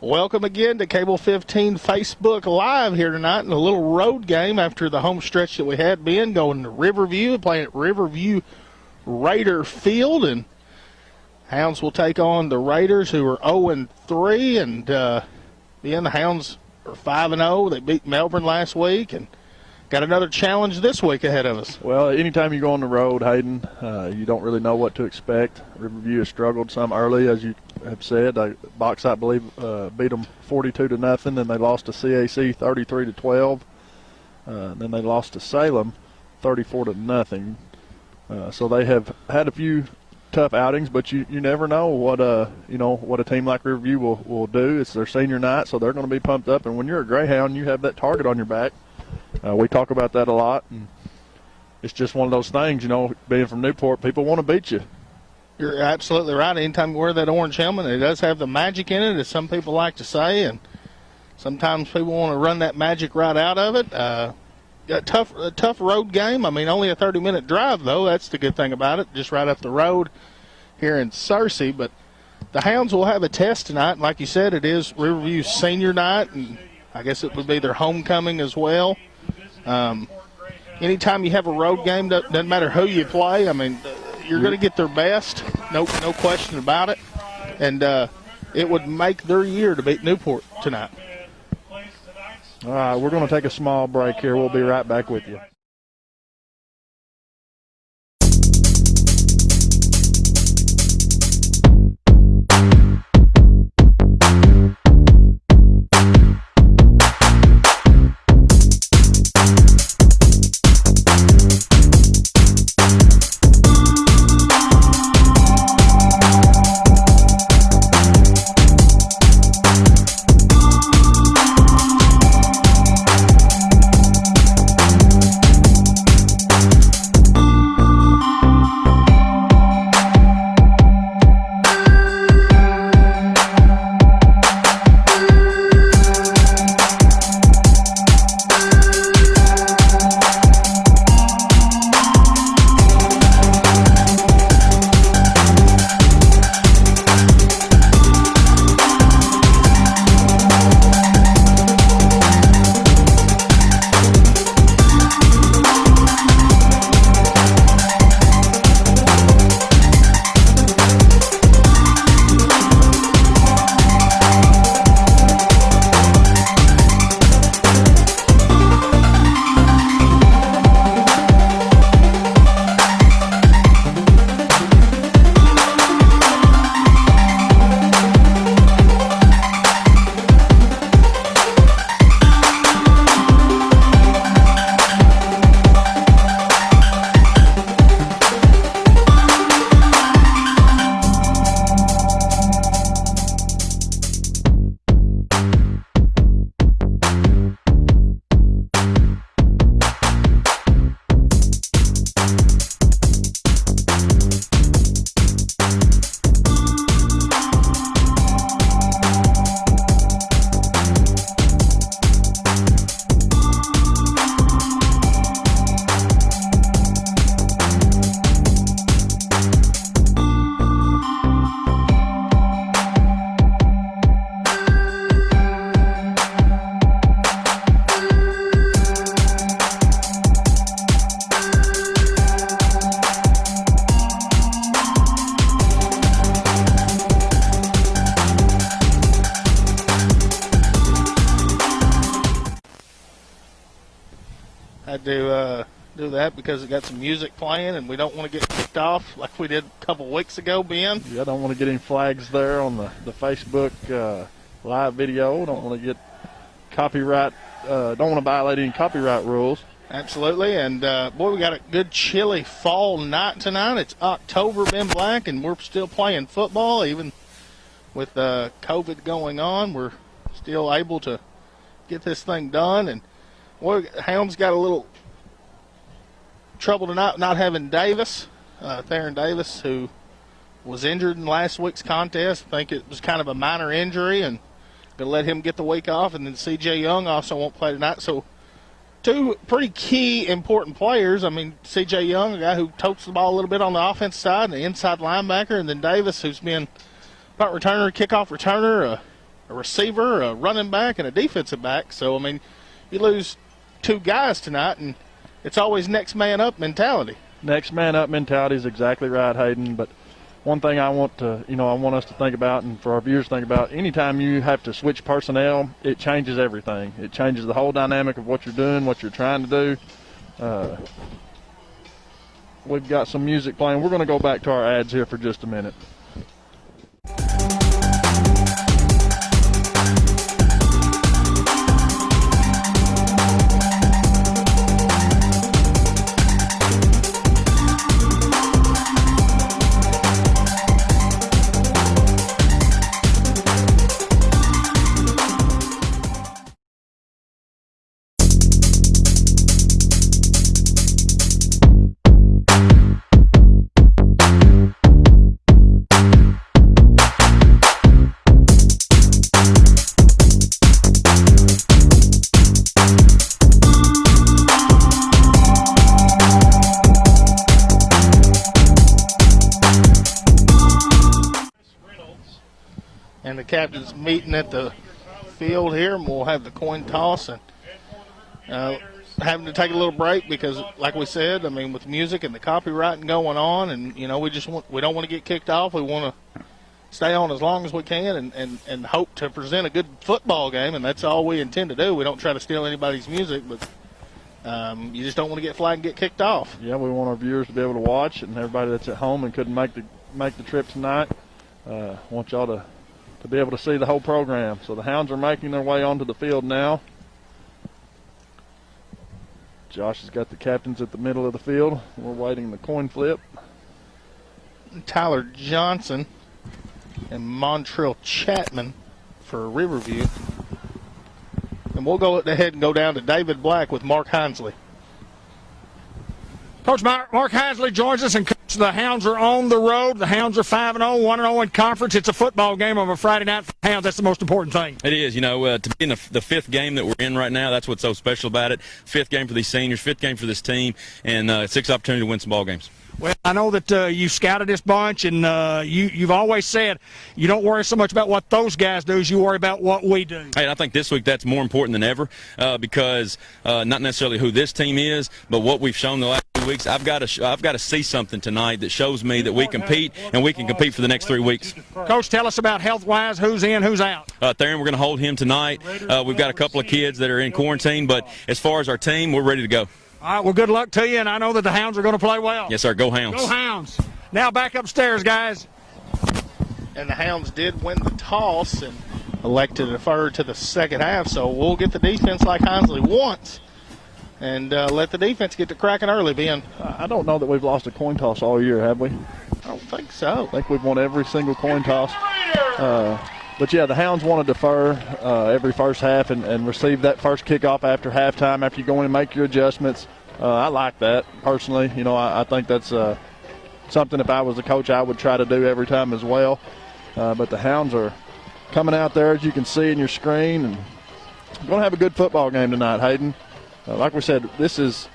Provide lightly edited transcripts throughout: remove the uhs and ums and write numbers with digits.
Welcome again to Cable 15 Facebook Live here tonight in a little road game after the home stretch that we had been going to Riverview, playing at Riverview Raider Field, and Hounds will take on the Raiders, who are 0-3, and the Hounds are 5-0. They beat Melbourne last week and got another challenge this week ahead of us. Well, anytime you go on the road, Hayden, you don't really know what to expect. Riverview has struggled some early, as you have said. Box, I believe, beat them 42-0, and they lost to CAC 33-12. Then they lost to Salem 34-0. So they have had a few tough outings, but you never know what a team like Riverview will do. It's their senior night, so they're going to be pumped up. And when you're a Greyhound, you have that target on your back. We talk about that a lot, and it's just one of those things, being from Newport, people want to beat you. You're absolutely right. Anytime you wear that orange helmet, it does have the magic in it, as some people like to say, and sometimes people want to run that magic right out of it. A tough road game. I mean, only a 30-minute drive, though. That's the good thing about it, just right up the road here in Searcy. But the Hounds will have a test tonight. Like you said, it is Riverview's senior night, and I guess it would be their homecoming as well. Anytime you have a road game, doesn't matter who you play. I mean, you're going to get their best, no question about it. And it would make their year to beat Newport tonight. All right, we're going to take a small break here. We'll be right back with you. Had to do that because it got some music playing, and we don't want to get kicked off like we did a couple weeks ago, Ben. Yeah, I don't want to get any flags there on the Facebook live video. Don't want to get copyright. Don't want to violate any copyright rules. Absolutely, and boy, we got a good chilly fall night tonight. It's October, Ben Black, and we're still playing football. Even with COVID going on, we're still able to get this thing done. And boy, Hounds got a little trouble tonight not having Davis, Theron Davis, who was injured in last week's contest. I think it was kind of a minor injury, and going to let him get the week off. And then C.J. Young also won't play tonight. So two pretty key, important players. I mean, C.J. Young, a guy who totes the ball a little bit on the offense side, an inside linebacker, and then Davis, who's been punt returner, kickoff returner, a receiver, a running back, and a defensive back. So, I mean, you lose 2 guys tonight, and it's always next man up mentality. Next man up mentality is exactly right, Hayden. But one thing I want us to think about, and for our viewers to think about, anytime you have to switch personnel, it changes everything. It changes the whole dynamic of what you're doing, what you're trying to do. We've got some music playing. We're going to go back to our ads here for just a minute. And the captain's meeting at the field here, and we'll have the coin toss, and having to take a little break because, like we said, I mean, with music and the copywriting going on, and we don't want to get kicked off. We want to stay on as long as we can and hope to present a good football game, and that's all we intend to do. We don't try to steal anybody's music, but you just don't want to get flagged and get kicked off. Yeah, we want our viewers to be able to watch, and everybody that's at home and couldn't make the trip tonight, want y'all to be able to see the whole program. So the Hounds are making their way onto the field now. Josh has got the captains at the middle of the field. We're waiting the coin flip. Tyler Johnson and Montrell Chapman for Riverview. And we'll go ahead and go down to David Black with Mark Hinsley. Coach Mark Hinsley joins us, and Coach, the Hounds are on the road. The Hounds are 5-0, 1-0 in conference. It's a football game on a Friday night for the Hounds. That's the most important thing. It is. To be in the fifth game that we're in right now, that's what's so special about it. Fifth game for these seniors, fifth game for this team, and sixth opportunity to win some ball games. Well, I know that you scouted this bunch, and you've always said you don't worry so much about what those guys do as you worry about what we do. Hey, I think this week that's more important than ever because not necessarily who this team is, but what we've shown the last 2 weeks. I've got to see something tonight that shows me that we compete, and we can compete for the next 3 weeks. Coach, tell us about health-wise, who's in, who's out. Theron, we're going to hold him tonight. We've got a couple of kids that are in quarantine, but as far as our team, we're ready to go. All right, well, good luck to you, and I know that the Hounds are going to play well. Yes, sir. Go Hounds. Go Hounds. Now back upstairs, guys. And the Hounds did win the toss and elected to defer to the second half, so we'll get the defense like Hinsley wants and let the defense get to cracking early, Ben. I don't know that we've lost a coin toss all year, have we? I don't think so. I think we've won every single coin toss. But, yeah, the Hounds want to defer every first half and receive that first kickoff after halftime after you go in and make your adjustments. I like that, personally. I think that's something if I was the coach I would try to do every time as well. But the Hounds are coming out there, as you can see in your screen, and we're going to have a good football game tonight, Hayden. Like we said, this is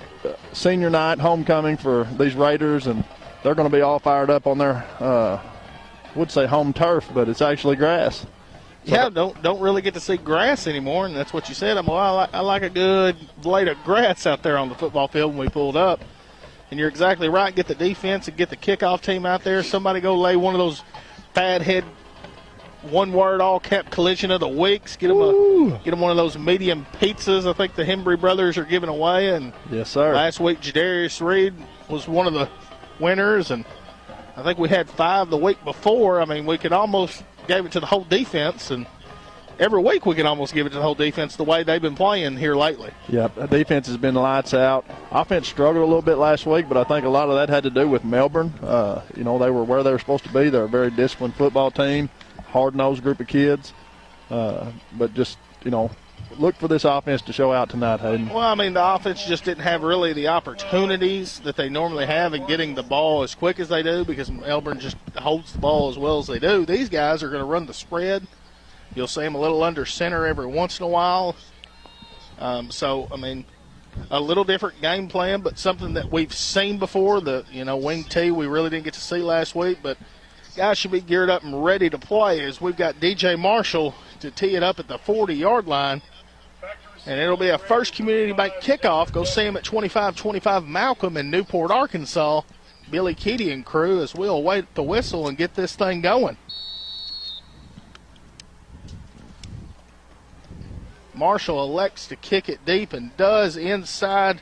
senior night, homecoming for these Raiders, and they're going to be all fired up on their would say home turf, but it's actually grass. So yeah, don't really get to see grass anymore, and that's what you said. I like a good blade of grass out there on the football field when we pulled up. And you're exactly right. Get the defense and get the kickoff team out there. Somebody go lay one of those fathead one-word all-cap collision of the weeks. Get them one of those medium pizzas I think the Hembry brothers are giving away. And yes, sir. Last week, Jadarius Reed was one of the winners, and I think we had 5 the week before. I mean, we could almost gave it to the whole defense, and every week we can almost give it to the whole defense the way they've been playing here lately. Yeah, the defense has been lights out. Offense struggled a little bit last week, but I think a lot of that had to do with Melbourne. They were where they were supposed to be. They're a very disciplined football team, hard-nosed group of kids. But just, look for this offense to show out tonight, Hayden. Well, I mean, the offense just didn't have really the opportunities that they normally have in getting the ball as quick as they do because Melbourne just holds the ball as well as they do. These guys are going to run the spread. You'll see them a little under center every once in a while. So, I mean, a little different game plan, but something that we've seen before. The, wing tee we really didn't get to see last week, but guys should be geared up and ready to play as we've got DJ Marshall to tee it up at the 40-yard line. And it'll be a First Community Bank kickoff. Go see him at 2525 Malcolm in Newport, Arkansas. Billy Keaty and crew as we'll wait the whistle and get this thing going. Marshall elects to kick it deep and does inside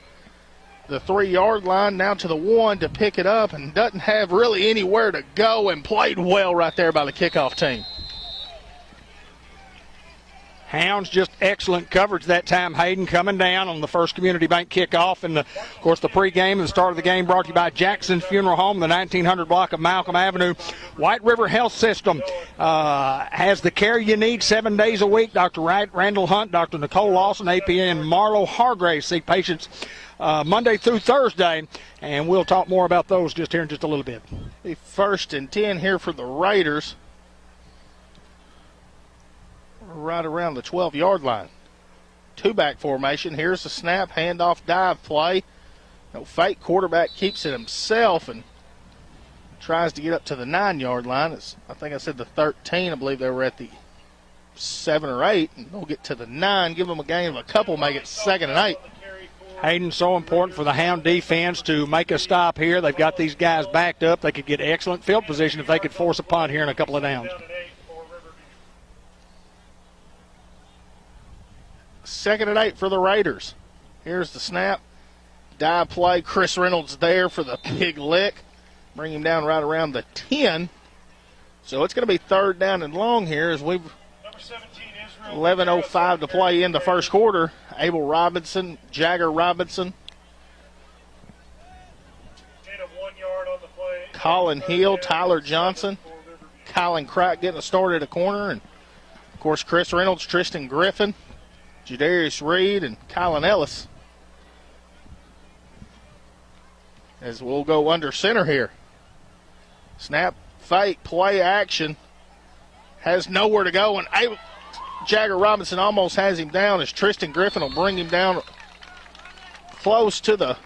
the 3-yard line, now to the 1 to pick it up, and doesn't have really anywhere to go, and played well right there by the kickoff team. Hounds just excellent coverage that time. Hayden coming down on the First Community Bank kickoff. And, of course, the pregame and the start of the game brought to you by Jackson's Funeral Home, the 1900 block of Malcolm Avenue. White River Health System has the care you need 7 days a week. Dr. Randall Hunt, Dr. Nicole Lawson, APN, Marlo Hargrave see patients Monday through Thursday. And we'll talk more about those just here in just a little bit. The 1st and 10 here for the Raiders. Right around the 12-yard line. 2-back formation. Here's the snap, handoff, dive play. No fake. Quarterback keeps it himself and tries to get up to the 9-yard line. I think I said the 13. I believe they were at the 7 or 8. And they'll get to the 9, give them a gain of a couple, make it 2nd and 8. Hayden, so important for the Hound defense to make a stop here. They've got these guys backed up. They could get excellent field position if they could force a punt here in a couple of downs. 2nd and 8 for the Raiders. Here's the snap. Dive play. Chris Reynolds there for the big lick. Bring him down right around the 10. So it's going to be 3rd down and long here as we've 11:05 to play in the first quarter. Abel Robinson, Jagger Robinson, Colin Hill, Tyler Johnson, Colin Crack getting started at a corner, and of course Chris Reynolds, Tristan Griffin, Jadarius Reed, and Colin Ellis. As we'll go under center here. Snap, fake, play action. Has nowhere to go, and Jagger Robinson almost has him down as Tristan Griffin will bring him down close to the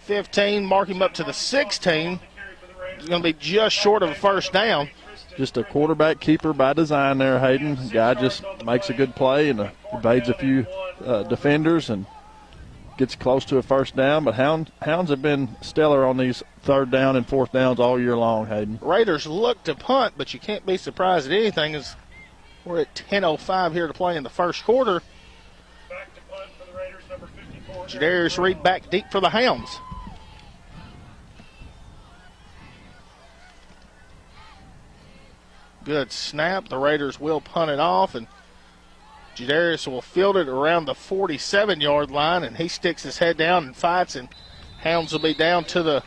15, mark him up to the 16. He's going to be just short of a 1st down. Just a quarterback keeper by design there, Hayden. The guy just makes a good play and evades a few defenders and gets close to a 1st down. But Hounds have been stellar on these 3rd down and 4th downs all year long, Hayden. Raiders look to punt, but you can't be surprised at anything as we're at 10:05 here to play in the first quarter. Back to punt for the Raiders, number 54. Jadarius Reed back deep for the Hounds. Good snap. The Raiders will punt it off, and Jadarius will field it around the 47-yard line, and he sticks his head down and fights, and Hounds will be down to the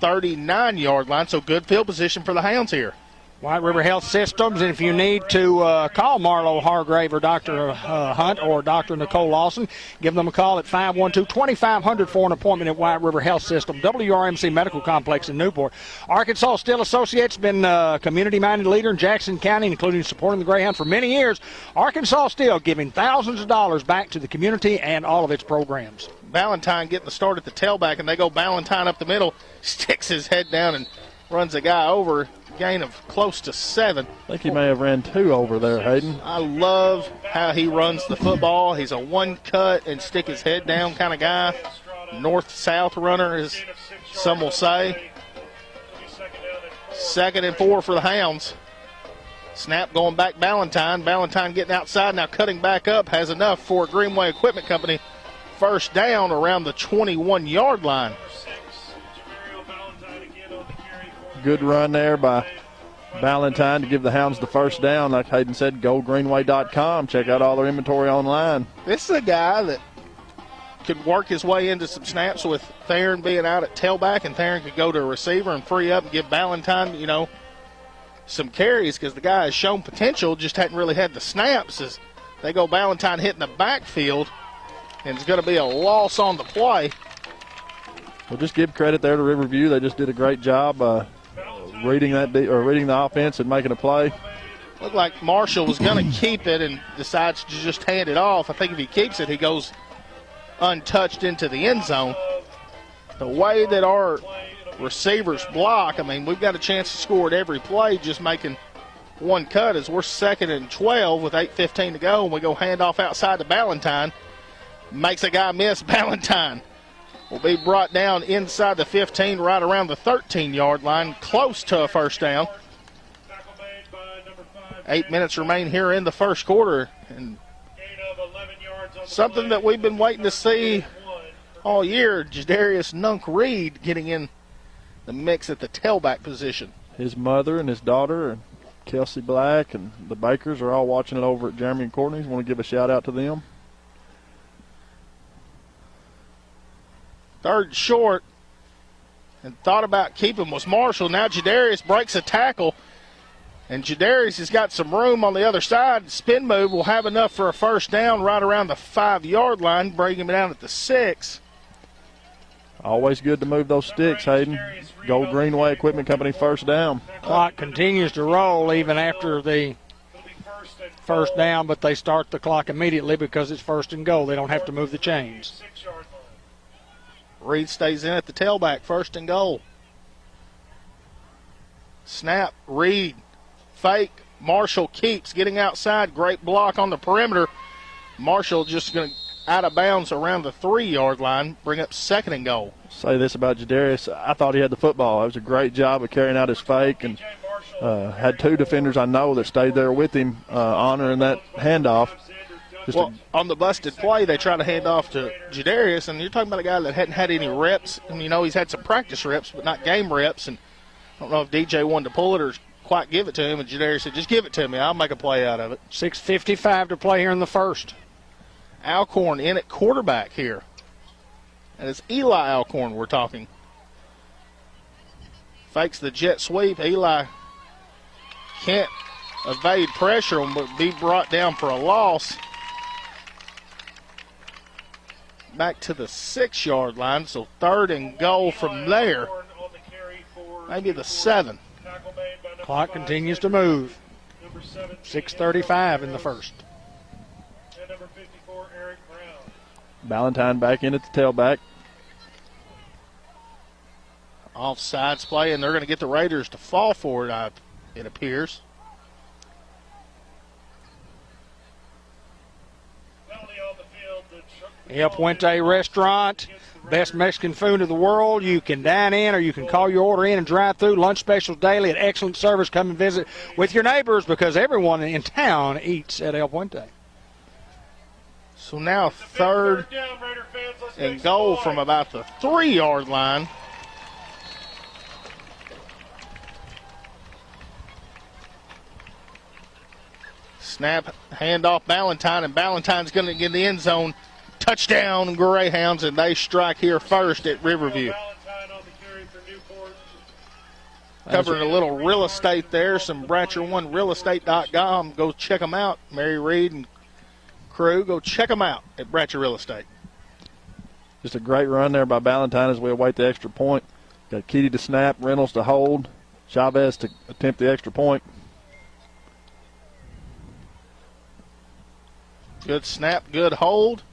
39-yard line. So good field position for the Hounds here. White River Health Systems, and if you need to call Marlo Hargrave or Dr. Hunt or Dr. Nicole Lawson, give them a call at 512-2500 for an appointment at White River Health System, WRMC Medical Complex in Newport. Arkansas Steel Associates been a community-minded leader in Jackson County, including supporting the Greyhounds for many years. Arkansas Steel giving thousands of dollars back to the community and all of its programs. Valentine getting the start at the tailback, and they go Valentine up the middle, sticks his head down and runs the guy over. Gain of close to 7. I think he may have ran 2 over there, Hayden. I love how he runs the football. He's a one-cut and stick his head down kind of guy. North-south runner, as some will say. 2nd and 4 for the Hounds. Snap going back Valentine. Valentine getting outside, now cutting back up. Has enough for Greenway Equipment Company. 1st down around the 21-yard line. Good run there by Valentine to give the Hounds the 1st down. Like Hayden said, go greenway.com. Check out all their inventory online. This is a guy that could work his way into some snaps with Theron being out at tailback, and Theron could go to a receiver and free up and give Valentine, some carries, because the guy has shown potential, just hadn't really had the snaps. As they go Valentine hitting the backfield, and it's going to be a loss on the play. We'll just give credit there to Riverview. They just did a great job reading the offense and making a play. Looked like Marshall was going to keep it and decides to just hand it off. I think if he keeps it, he goes untouched into the end zone. The way that our receivers block, we've got a chance to score at every play, just making one cut as we're 2nd and 12 with 8:15 to go, and we go handoff outside to Ballantyne. Makes a guy miss. Ballantyne will be brought down inside the 15, right around the 13-yard line, close to a first down. 8 minutes remain here in the first quarter, and something that we've been waiting to see all year, Jadarius Nunk-Reed getting in the mix at the tailback position. His mother and his daughter and Kelsey Black and the Bakers are all watching it over at Jeremy and Courtney's. Want to give a shout out to them. 3rd short, and thought about keeping was Marshall. Now Jadarius breaks a tackle, and Jadarius has got some room on the other side. Spin move will have enough for a first down right around the 5-yard line, bringing him down at the 6. Always good to move those sticks, Hayden. Gold Greenway Equipment Company first down. Clock continues to roll even after the first down, but they start the clock immediately because it's 1st and goal. They don't have to move the chains. Reed stays in at the tailback, 1st and goal. Snap, Reed, fake. Marshall keeps getting outside. Great block on the perimeter. Marshall just going to out of bounds around the 3-yard line, bring up 2nd and goal. Say this about Jadarius. I thought he had the football. It was a great job of carrying out his fake, and had 2 defenders I know that stayed there with him, honoring that handoff. On the busted play, they try to hand off to Jadarius, and you're talking about a guy that hadn't had any reps. And, he's had some practice reps, but not game reps. And I don't know if DJ wanted to pull it or quite give it to him, and Jadarius said, just give it to me. I'll make a play out of it. 6:55 to play here in the first. Alcorn in at quarterback here. And it's Eli Alcorn we're talking. Fakes the jet sweep. Eli can't evade pressure but be brought down for a loss. Back to the 6-yard line, so 3rd and goal from there. Maybe the 7. Clock continues to move. 6:35 in the first. Ballantyne back in at the tailback. Offsides play, and they're going to get the Raiders to fall for it, it appears. El Puente Restaurant, best Mexican food in the world. You can dine in or you can call your order in and drive through. Lunch specials daily at excellent service. Come and visit with your neighbors because everyone in town eats at El Puente. So now 3rd and goal from about the 3-yard line. Snap, handoff Ballantyne, and Ballantyne's going to get in the end zone. Touchdown, Greyhounds, and they strike here first at Riverview. Covering a little real estate there, some Bratcher1realestate.com. Go check them out. Mary Reed and crew, go check them out at Bratcher Real Estate. Just a great run there by Ballantyne as we await the extra point. Got Keedy to snap, Reynolds to hold, Chavez to attempt the extra point. Good snap, good hold.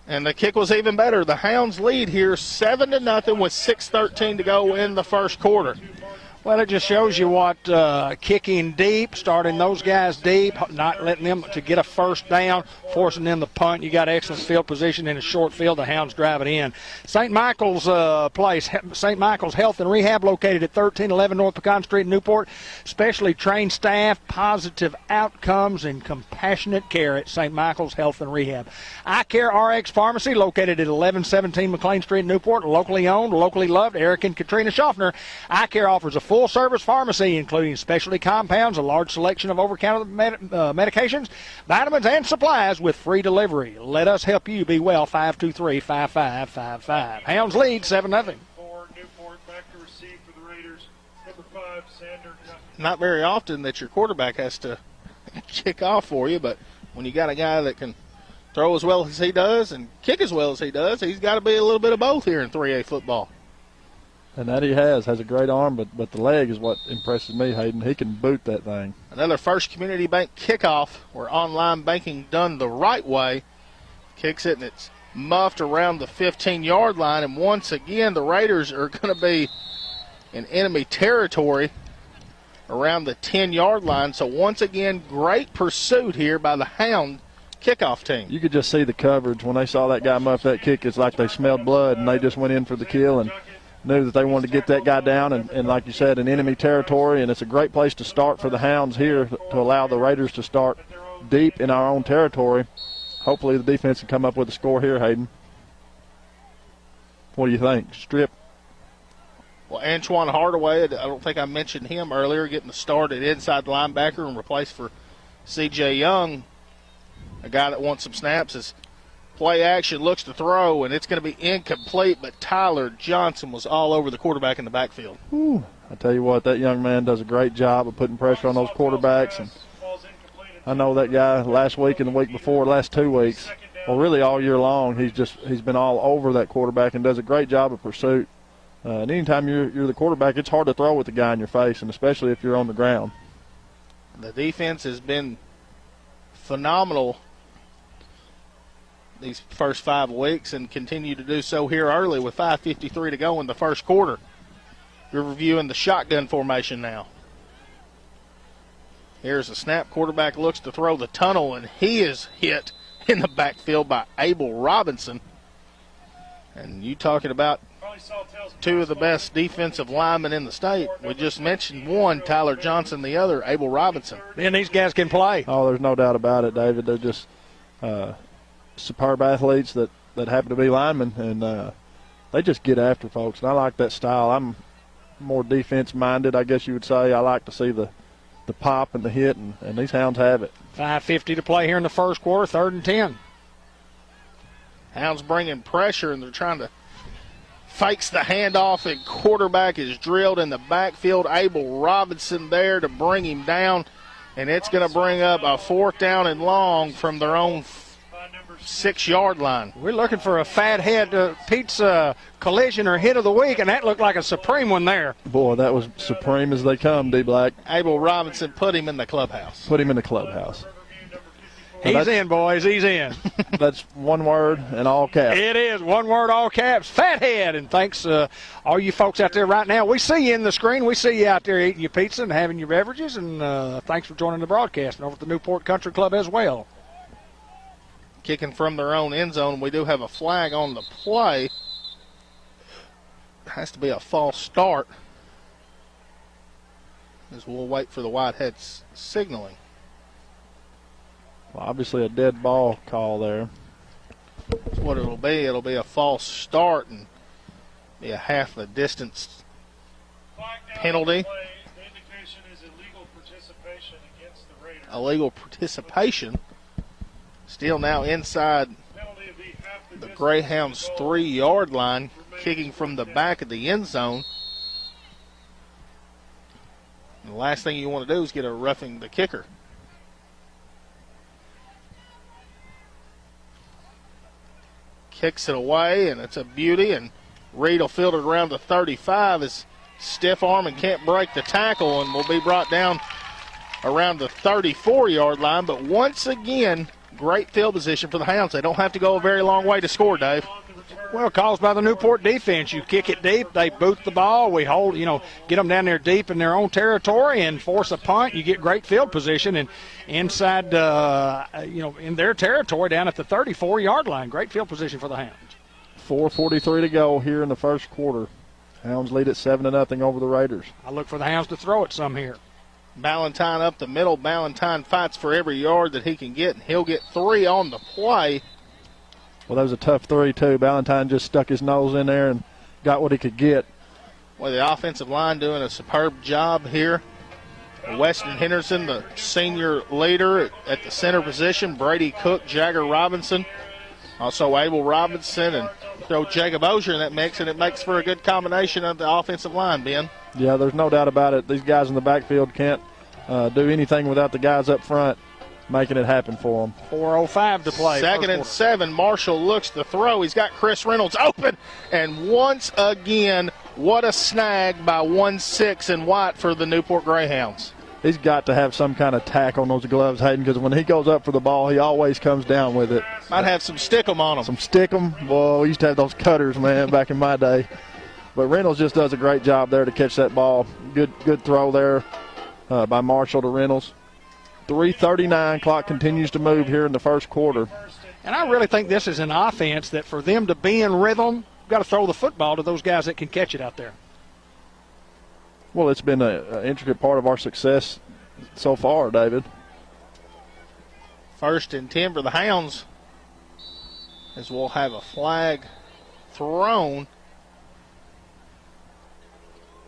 And the kick was even better. The Hounds lead here 7-0 with 6:13 to go in the first quarter. Well, it just shows you what kicking deep, starting those guys deep, not letting them to get a first down, forcing them to punt. You got excellent field position in a short field. The Hounds drive it in. St. Michael's place, St. Michael's Health and Rehab, located at 1311 North Pecan Street in Newport. Specially trained staff, positive outcomes, and compassionate care at St. Michael's Health and Rehab. Eye Care RX Pharmacy, located at 1117 McLean Street in Newport. Locally owned, locally loved. Eric and Katrina Schaffner. Eye Care offers a full-service pharmacy, including specialty compounds, a large selection of over-counter medications, vitamins, and supplies with free delivery. Let us help you be well. 523-5555. Hounds lead 7-0. Not very often that your quarterback has to kick off for you, but when you got a guy that can throw as well as he does and kick as well as he does, he's got to be a little bit of both here in 3A football. And that he has a great arm, but the leg is what impresses me, Hayden. He can boot that thing. Another First Community Bank kickoff where online banking done the right way. Kicks it, and it's muffed around the 15-yard line. And once again, the Raiders are going to be in enemy territory around the 10-yard line. So once again, great pursuit here by the Hound kickoff team. You could just see the coverage. When they saw that guy muff that kick, it's like they smelled blood, and they just went in for the kill and knew that they wanted to get that guy down. And like you said, in enemy territory, and it's a great place to start for the Hounds here to allow the Raiders to start deep in our own territory. Hopefully the defense can come up with a score here, Hayden. What do you think? Strip? Well, Antoine Hardaway, I don't think I mentioned him earlier, getting the start at inside linebacker and replaced for C.J. Young, a guy that wants some snaps. As play action looks to throw, and it's going to be incomplete, but Tyler Johnson was all over the quarterback in the backfield. Whew. I tell you what, that young man does a great job of putting pressure on those quarterbacks. And I know that guy last week and the week before, last 2 weeks, well, really all year long, he's been all over that quarterback and does a great job of pursuit. And anytime you're the quarterback, it's hard to throw with the guy in your face, and especially if you're on the ground. The defense has been phenomenal these first 5 weeks and continue to do so here early with 5:53 to go in the first quarter. Riverview in the shotgun formation now. Here's a snap. Quarterback looks to throw the tunnel, and he is hit in the backfield by Abel Robinson. And you talking about two of the best defensive linemen in the state. We just mentioned one, Tyler Johnson, the other, Abel Robinson. And these guys can play. Oh, there's no doubt about it, David. They're just superb athletes that happen to be linemen, and they just get after folks. And I like that style. I'm more defense-minded, I guess you would say. I like to see the pop and the hit, and these Hounds have it. 5:50 to play here in the first quarter, 3rd and 10. Hounds bringing pressure, and they're trying to fakes the handoff, and quarterback is drilled in the backfield. Abel Robinson there to bring him down, and it's going to bring up a 4th down and long from their own 6-yard line. We're looking for a fathead Pete's collision or hit of the week, and that looked like a supreme one there. Boy, that was supreme as they come, D-Black. Abel Robinson put him in the clubhouse. Put him in the clubhouse. He's in, boys. He's in. That's one word and all caps. It is. One word, all caps. Fathead. And thanks, all you folks out there right now. We see you in the screen. We see you out there eating your pizza and having your beverages. And thanks for joining the broadcast and over at the Newport Country Club as well. Kicking from their own end zone. We do have a flag on the play. Has to be a false start, as we'll wait for the Whiteheads signaling. Well, obviously a dead ball call there. That's what it'll be. It'll be a false start and be a half the distance penalty. The indication is illegal participation against the Raiders. Illegal participation. Still now inside the Greyhounds' 3-yard line, kicking from the back of the end zone. And the last thing you want to do is get a roughing the kicker. Kicks it away, and it's a beauty, and Reed will field it around the 35 as stiff arm and can't break the tackle, and will be brought down around the 34-yard line. But once again, great field position for the Hounds. They don't have to go a very long way to score, Dave. Well, calls by the Newport defense. You kick it deep, they boot the ball. We hold, get them down there deep in their own territory and force a punt. You get great field position and inside, in their territory down at the 34-yard line. Great field position for the Hounds. 4:43 to go here in the first quarter. Hounds lead at 7-0 over the Raiders. I look for the Hounds to throw it some here. Ballantyne up the middle. Ballantyne fights for every yard that he can get, and he'll get 3 on the play. Well, that was a tough 3, too. Ballantyne just stuck his nose in there and got what he could get. Well, the offensive line doing a superb job here. Weston Henderson, the senior leader at the center position. Brady Cook, Jagger Robinson, also Abel Robinson, and throw Jacob Osier in that mix, and it makes for a good combination of the offensive line, Ben. Yeah, there's no doubt about it. These guys in the backfield can't do anything without the guys up front making it happen for them. 4:05 to play. 2nd and 7. Marshall looks to throw. He's got Chris Reynolds open. And once again, what a snag by 1-6 and White for the Newport Greyhounds. He's got to have some kind of tack on those gloves, Hayden, because when he goes up for the ball, he always comes down with it. Might have some stick-em on him. Some stick-em. Boy, we used to have those cutters, man, back in my day. But Reynolds just does a great job there to catch that ball. Good throw there. by Marshall to Reynolds. 3:39, clock continues to move here in the first quarter. And I really think this is an offense that for them to be in rhythm, you've got to throw the football to those guys that can catch it out there. Well, it's been an intricate part of our success so far, David. 1st and 10 for the Hounds, as we'll have a flag thrown.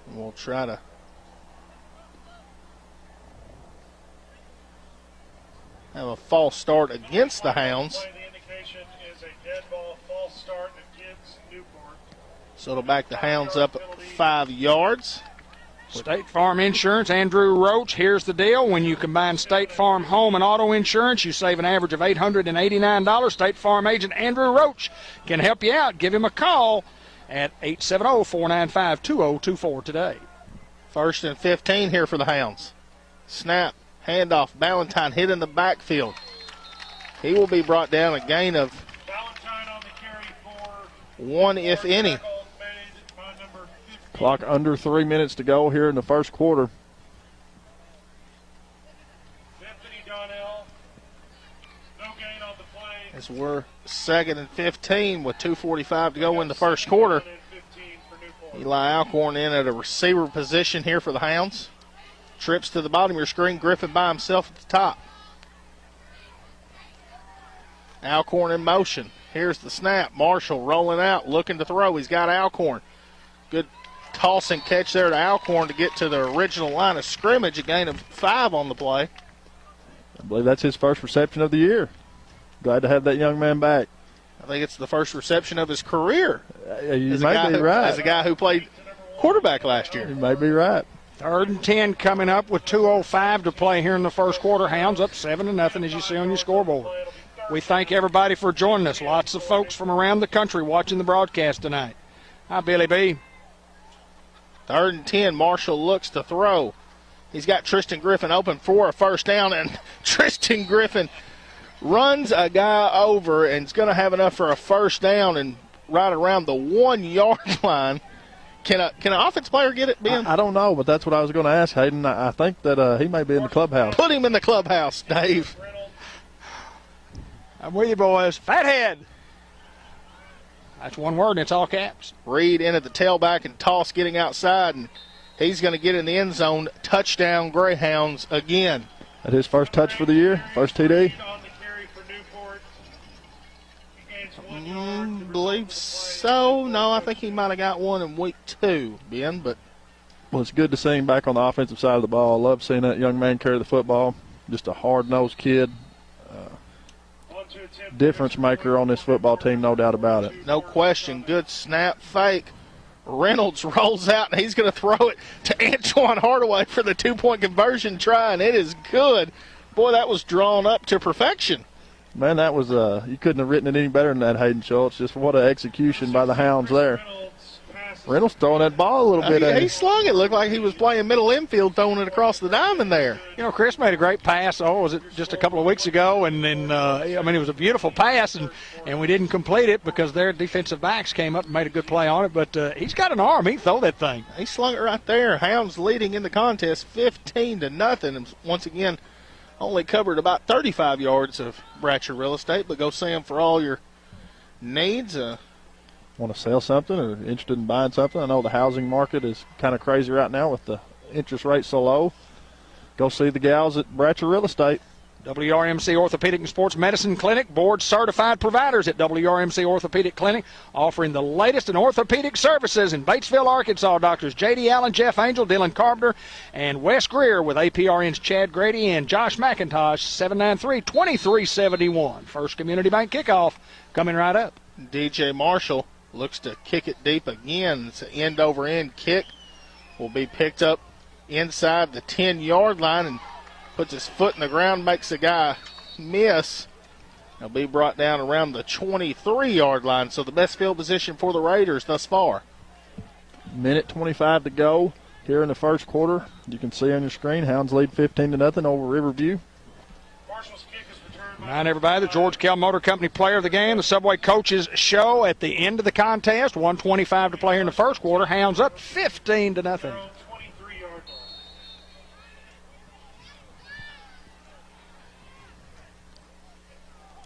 And we'll try to have a false start against the Hounds. The indication is a dead ball, false start against Newport. So it'll back the Hounds up 5 yards. State Farm Insurance, Andrew Roach. Here's the deal. When you combine State Farm home and auto insurance, you save an average of $889. State Farm agent Andrew Roach can help you out. Give him a call at 870-495-2024 today. 1st and 15 here for the Hounds. Snap, handoff, Ballantyne hit in the backfield. He will be brought down, a gain of Valentine on the carry for 1, if any. tackle made by number 15. Clock under 3 minutes to go here in the first quarter. Anthony Donnell. No gain on the play. As we're 2nd and 15 with 2:45 to go in the first quarter. 2nd and 15 for Newport. Eli Alcorn in at a receiver position here for the Hounds. Trips to the bottom of your screen. Griffin by himself at the top. Alcorn in motion. Here's the snap. Marshall rolling out, looking to throw. He's got Alcorn. Good toss and catch there to Alcorn to get to the original line of scrimmage. A gain of 5 on the play. I believe that's his first reception of the year. Glad to have that young man back. I think it's the first reception of his career. You As a may guy be right. As a guy who played quarterback last year. You may be right. 3rd and 10 coming up with 2:05 to play here in the first quarter. Hounds up 7-0 as you see on your scoreboard. We thank everybody for joining us. Lots of folks from around the country watching the broadcast tonight. Hi, Billy B. 3rd and 10, Marshall looks to throw. He's got Tristan Griffin open for a first down, and Tristan Griffin runs a guy over and is going to have enough for a first down and right around the 1 yard line. Can an offense player get it, Ben? I don't know, but that's what I was going to ask, Hayden. I think that he may be in the clubhouse. Put him in the clubhouse, Dave. I'm with you, boys. Fathead. That's one word, and it's all caps. Reed in at the tailback and toss getting outside, and he's going to get in the end zone. Touchdown, Greyhounds again. At his first touch for the year, first TD. On the carry for Newport. He gains 1 yard. Believe so. No, I think he might have got one in week 2, Ben, but Well, it's good to see him back on the offensive side of the ball. I love seeing that young man carry the football. Just a hard-nosed kid. Difference maker on this football team, no doubt about it. no question. Good snap fake. Reynolds rolls out, and he's going to throw it to Antoine Hardaway for the 2-point conversion try, and it is good. Boy, that was drawn up to perfection. Man, that was you couldn't have written it any better than that, Hayden Schultz. Just what an execution by the Hounds there. Reynolds throwing that ball a little bit. He slung it. Looked like he was playing middle infield, throwing it across the diamond there. You know, Chris made a great pass. Oh, was it just a couple of weeks ago? And then, I mean, it was a beautiful pass, and we didn't complete it because their defensive backs came up and made a good play on it. But he's got an arm. He can throw that thing. He slung it right there. Hounds leading in the contest 15-0. And once again, only covered about 35 yards of Bratcher real estate. But go see them for all your needs. Want to sell something or interested in buying something? I know the housing market is kind of crazy right now with the interest rate so low. Go see the gals at Bratcher Real Estate. WRMC Orthopedic and Sports Medicine Clinic, board-certified providers at WRMC Orthopedic Clinic, offering the latest in orthopedic services in Batesville, Arkansas. Doctors J.D. Allen, Jeff Angel, Dylan Carpenter, and Wes Greer with APRN's Chad Grady and Josh McIntosh, 793-2371. First Community Bank kickoff coming right up. DJ Marshall looks to kick it deep again. It's an end-over-end kick. Will be picked up inside the 10-yard line and puts his foot in the ground, makes the guy miss. He'll be brought down around the 23-yard line. So the best field position for the Raiders thus far. Minute 25 to go here in the first quarter. You can see on your screen, Hounds lead 15-0 over Riverview. Marshall's kick is returned by Remind everybody, the George Kell Motor Company player of the game, the Subway Coaches show at the end of the contest. 1:25 to play here in the first quarter. Hounds up 15-0. 23-yard line.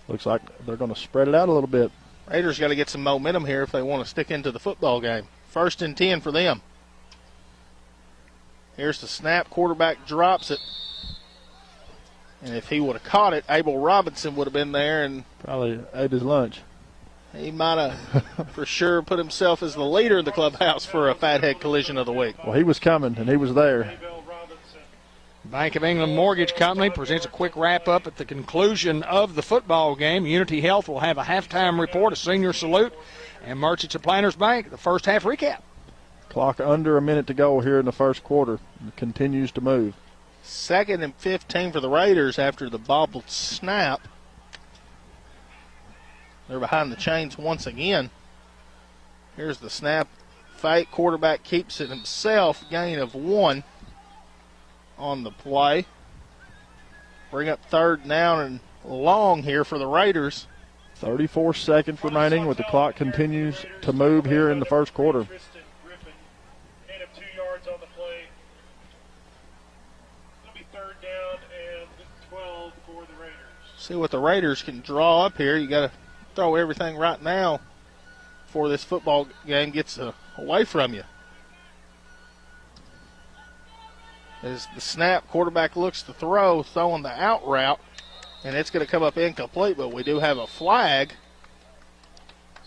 Looks like they're going to spread it out a little bit. Raiders got to get some momentum here if they want to stick into the football game. 1st and 10 for them. Here's the snap. Quarterback drops it. And if he would have caught it, Abel Robinson would have been there, and Probably ate his lunch. he might have for sure put himself as the leader in the clubhouse for a fathead collision of the week. Well, he was coming, and he was there. Bank of England Mortgage Company presents a quick wrap-up at the conclusion of the football game. Unity Health will have a halftime report, a senior salute, and Merchants of Planters Bank, the first half recap. Clock under a minute to go here in the first quarter. It continues to move. 2nd and 15 for the Raiders after the bobbled snap. They're behind the chains once again. Here's the snap. Fake. Quarterback keeps it himself. Gain of 1 on the play. Bring up 3rd down and long here for the Raiders. 34 seconds remaining with the clock continues to move here in the first quarter. Gain of 2 yards on the play. It'll be 3rd down and 12 for the Raiders. See what the Raiders can draw up here. You got to throw everything right now before this football game gets away from you. As the snap, quarterback looks to throw, throwing the out route, and it's going to come up incomplete, but we do have a flag.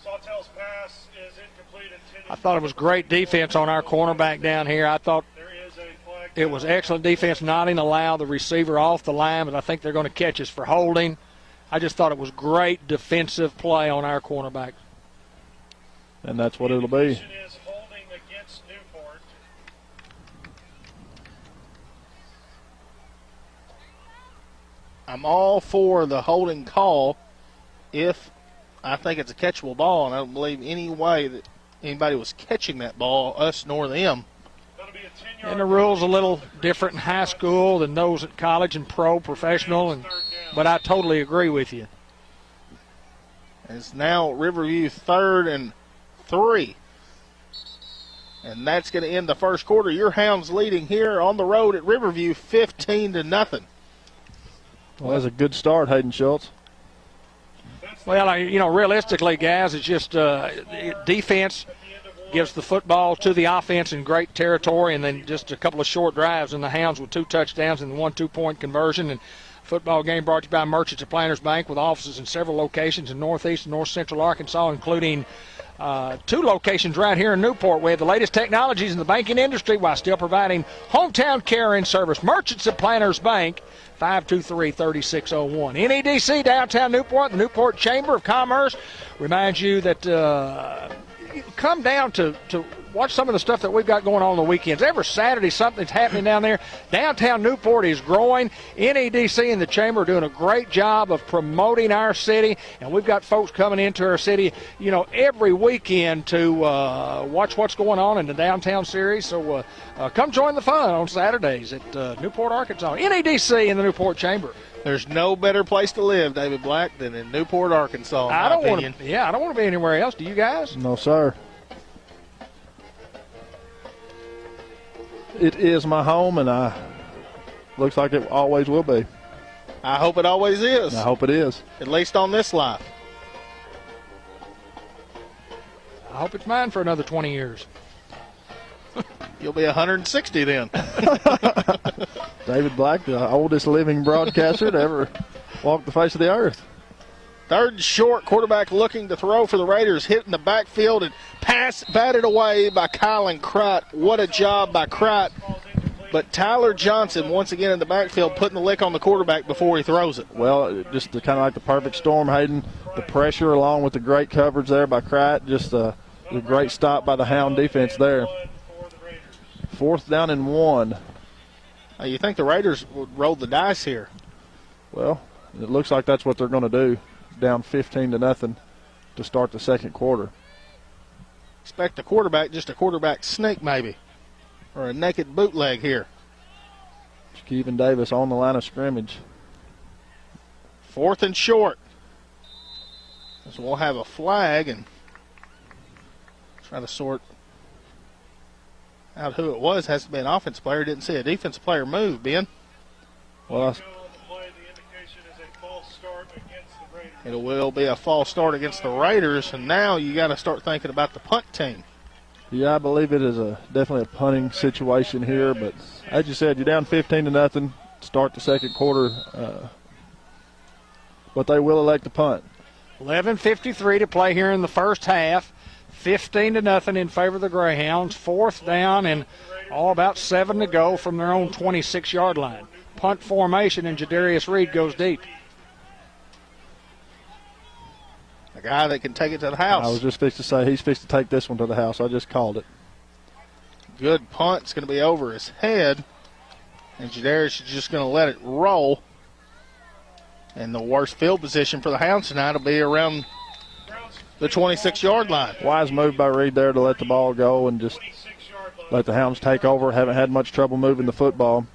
Sawtell's pass is incomplete. I thought it was great defense on our cornerback down here. I thought There is a flag. it was excellent defense not to allow the receiver off the line, but I think they're going to catch us for holding. I just thought it was great defensive play on our cornerback. And that's what it'll be. Indication is holding against Newport. I'm all for the holding call if I think it's a catchable ball, and I don't believe any way that anybody was catching that ball, us nor them. That'll be a 10-yard. And the rules a little different in high school than those at college and pro, professional, but I totally agree with you. It's now Riverview 3rd and 3. And that's going to end the first quarter. Your Hounds leading here on the road at Riverview 15-0. Well, that's a good start, Hayden Schultz. Well, realistically, guys, it's just defense gives the football to the offense in great territory, and then just a couple of short drives, and the Hounds with 2 touchdowns and 1 2-point conversion. And football game brought to you by Merchants of Planters Bank with offices in several locations in northeast and north central Arkansas, including 2 locations right here in Newport. We have the latest technologies in the banking industry while still providing hometown care and service. Merchants of Planters Bank, 523-3601. NEDC, downtown Newport, the Newport Chamber of Commerce reminds you that come down to watch some of the stuff that we've got going on the weekends. Every Saturday, something's happening down there. Downtown Newport is growing. NEDC and the Chamber are doing a great job of promoting our city, and we've got folks coming into our city, every weekend to watch what's going on in the downtown series. So come join the fun on Saturdays at Newport, Arkansas. NEDC and the Newport Chamber. There's no better place to live, David Black, than in Newport, Arkansas, in I my don't want opinion. to. Yeah, I don't want to be anywhere else. Do you guys? No, sir. It is my home, and looks like it always will be. I hope it always is, I hope it is. at least on this life. I hope it's mine for another 20 years. You'll be 160 then. David Black, the oldest living broadcaster to ever walk the face of the earth. 3rd and short, quarterback looking to throw for the Raiders, hitting the backfield and pass batted away by Kylan Crott. What a job by Crott. But Tyler Johnson, once again in the backfield, putting the lick on the quarterback before he throws it. Well, just kind of like the perfect storm, Hayden. The pressure along with the great coverage there by Crott. Just a great stop by the Hound defense there. 4th down and 1. You think the Raiders would roll the dice here? Well, it looks like that's what they're going to do. Down 15-0 to start the second quarter. Expect the quarterback, just a quarterback sneak maybe, or a naked bootleg here. Kevin Davis on the line of scrimmage. 4th and short. So we'll have a flag and try to sort out who it was. Has to be an offensive player. Didn't see a defensive player move, Ben. Well, The indication is a false start against the Raiders. It will be a false start against the Raiders, and now you got to start thinking about the punt team. Yeah, I believe it is definitely a punting situation here, but as you said, you're down 15-0. Start the second quarter, but they will elect to punt. 11:53 to play here in the first half. 15-0 in favor of the Greyhounds. Fourth down and all about 7 to go from their own 26-yard line. Punt formation, and Jadarius Reed goes deep. A guy that can take it to the house. I was just fixed to say he's fixed to take this one to the house. I just called it. Good punt. It's going to be over his head. And Jadarius is just going to let it roll. And the worst field position for the Hounds tonight will be around the 26-yard line. Wise move by Reed there to let the ball go and just let the Hounds take over. Haven't had much trouble moving the football.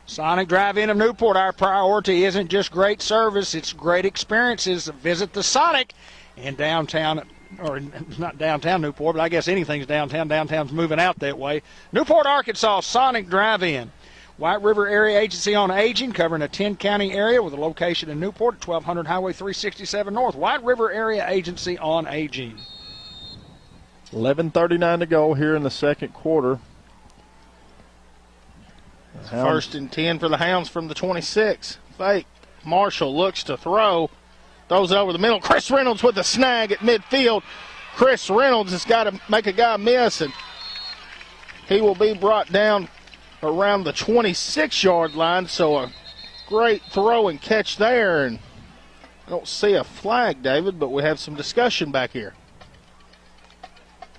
Sonic Drive-In of Newport, our priority isn't just great service, it's great experiences. Visit the Sonic in downtown, or not downtown Newport, but I guess anything's downtown. Downtown's moving out that way. Newport, Arkansas, Sonic Drive-In. White River Area Agency on Aging, covering a 10-county area with a location in Newport at 1200 Highway 367 North. White River Area Agency on Aging. 11:39 to go here in the second quarter. First and 10 for the Hounds from the 26. Fake. Marshall looks to throw. Throws over the middle. Chris Reynolds with a snag at midfield. Chris Reynolds has got to make a guy miss, and he will be brought down around the 26-yard line. So a great throw and catch there. And I don't see a flag, David, but we have some discussion back here.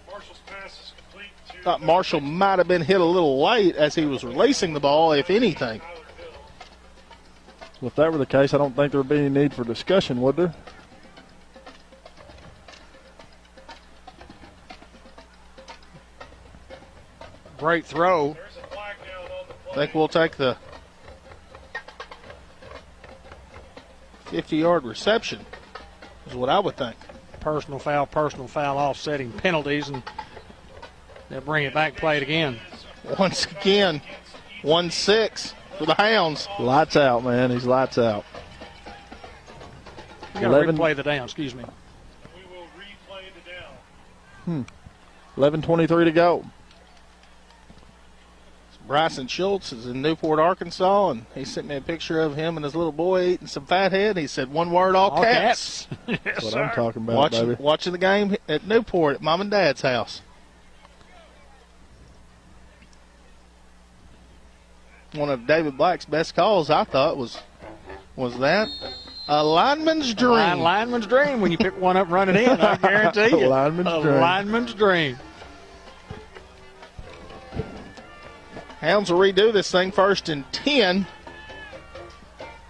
Marshall's pass is complete to Thought Marshall might have been hit a little late as he was releasing the ball, if anything. Well, if that were the case, I don't think there would be any need for discussion, would there? Great throw. There's a flag down on the I play. think we'll take the 50-yard reception is what I would think. Personal foul, offsetting penalties, and they'll bring it back, play it again. Once again, 1-6 for the Hounds. Lights out, man. He's lights out. You got to replay the down, excuse me. We will replay the down. 11:23 to go. Bryson Schultz is in Newport, Arkansas, and he sent me a picture of him and his little boy eating some fathead. He said one word, all caps. Yes, That's what sir. I'm talking about, baby. Watching the game at Newport at Mom and Dad's house. One of David Black's best calls, I thought, was that a lineman's dream. Lineman's dream when you pick one up running in, I guarantee you. Lineman's dream. Lineman's dream. Hounds will redo this thing. First and 10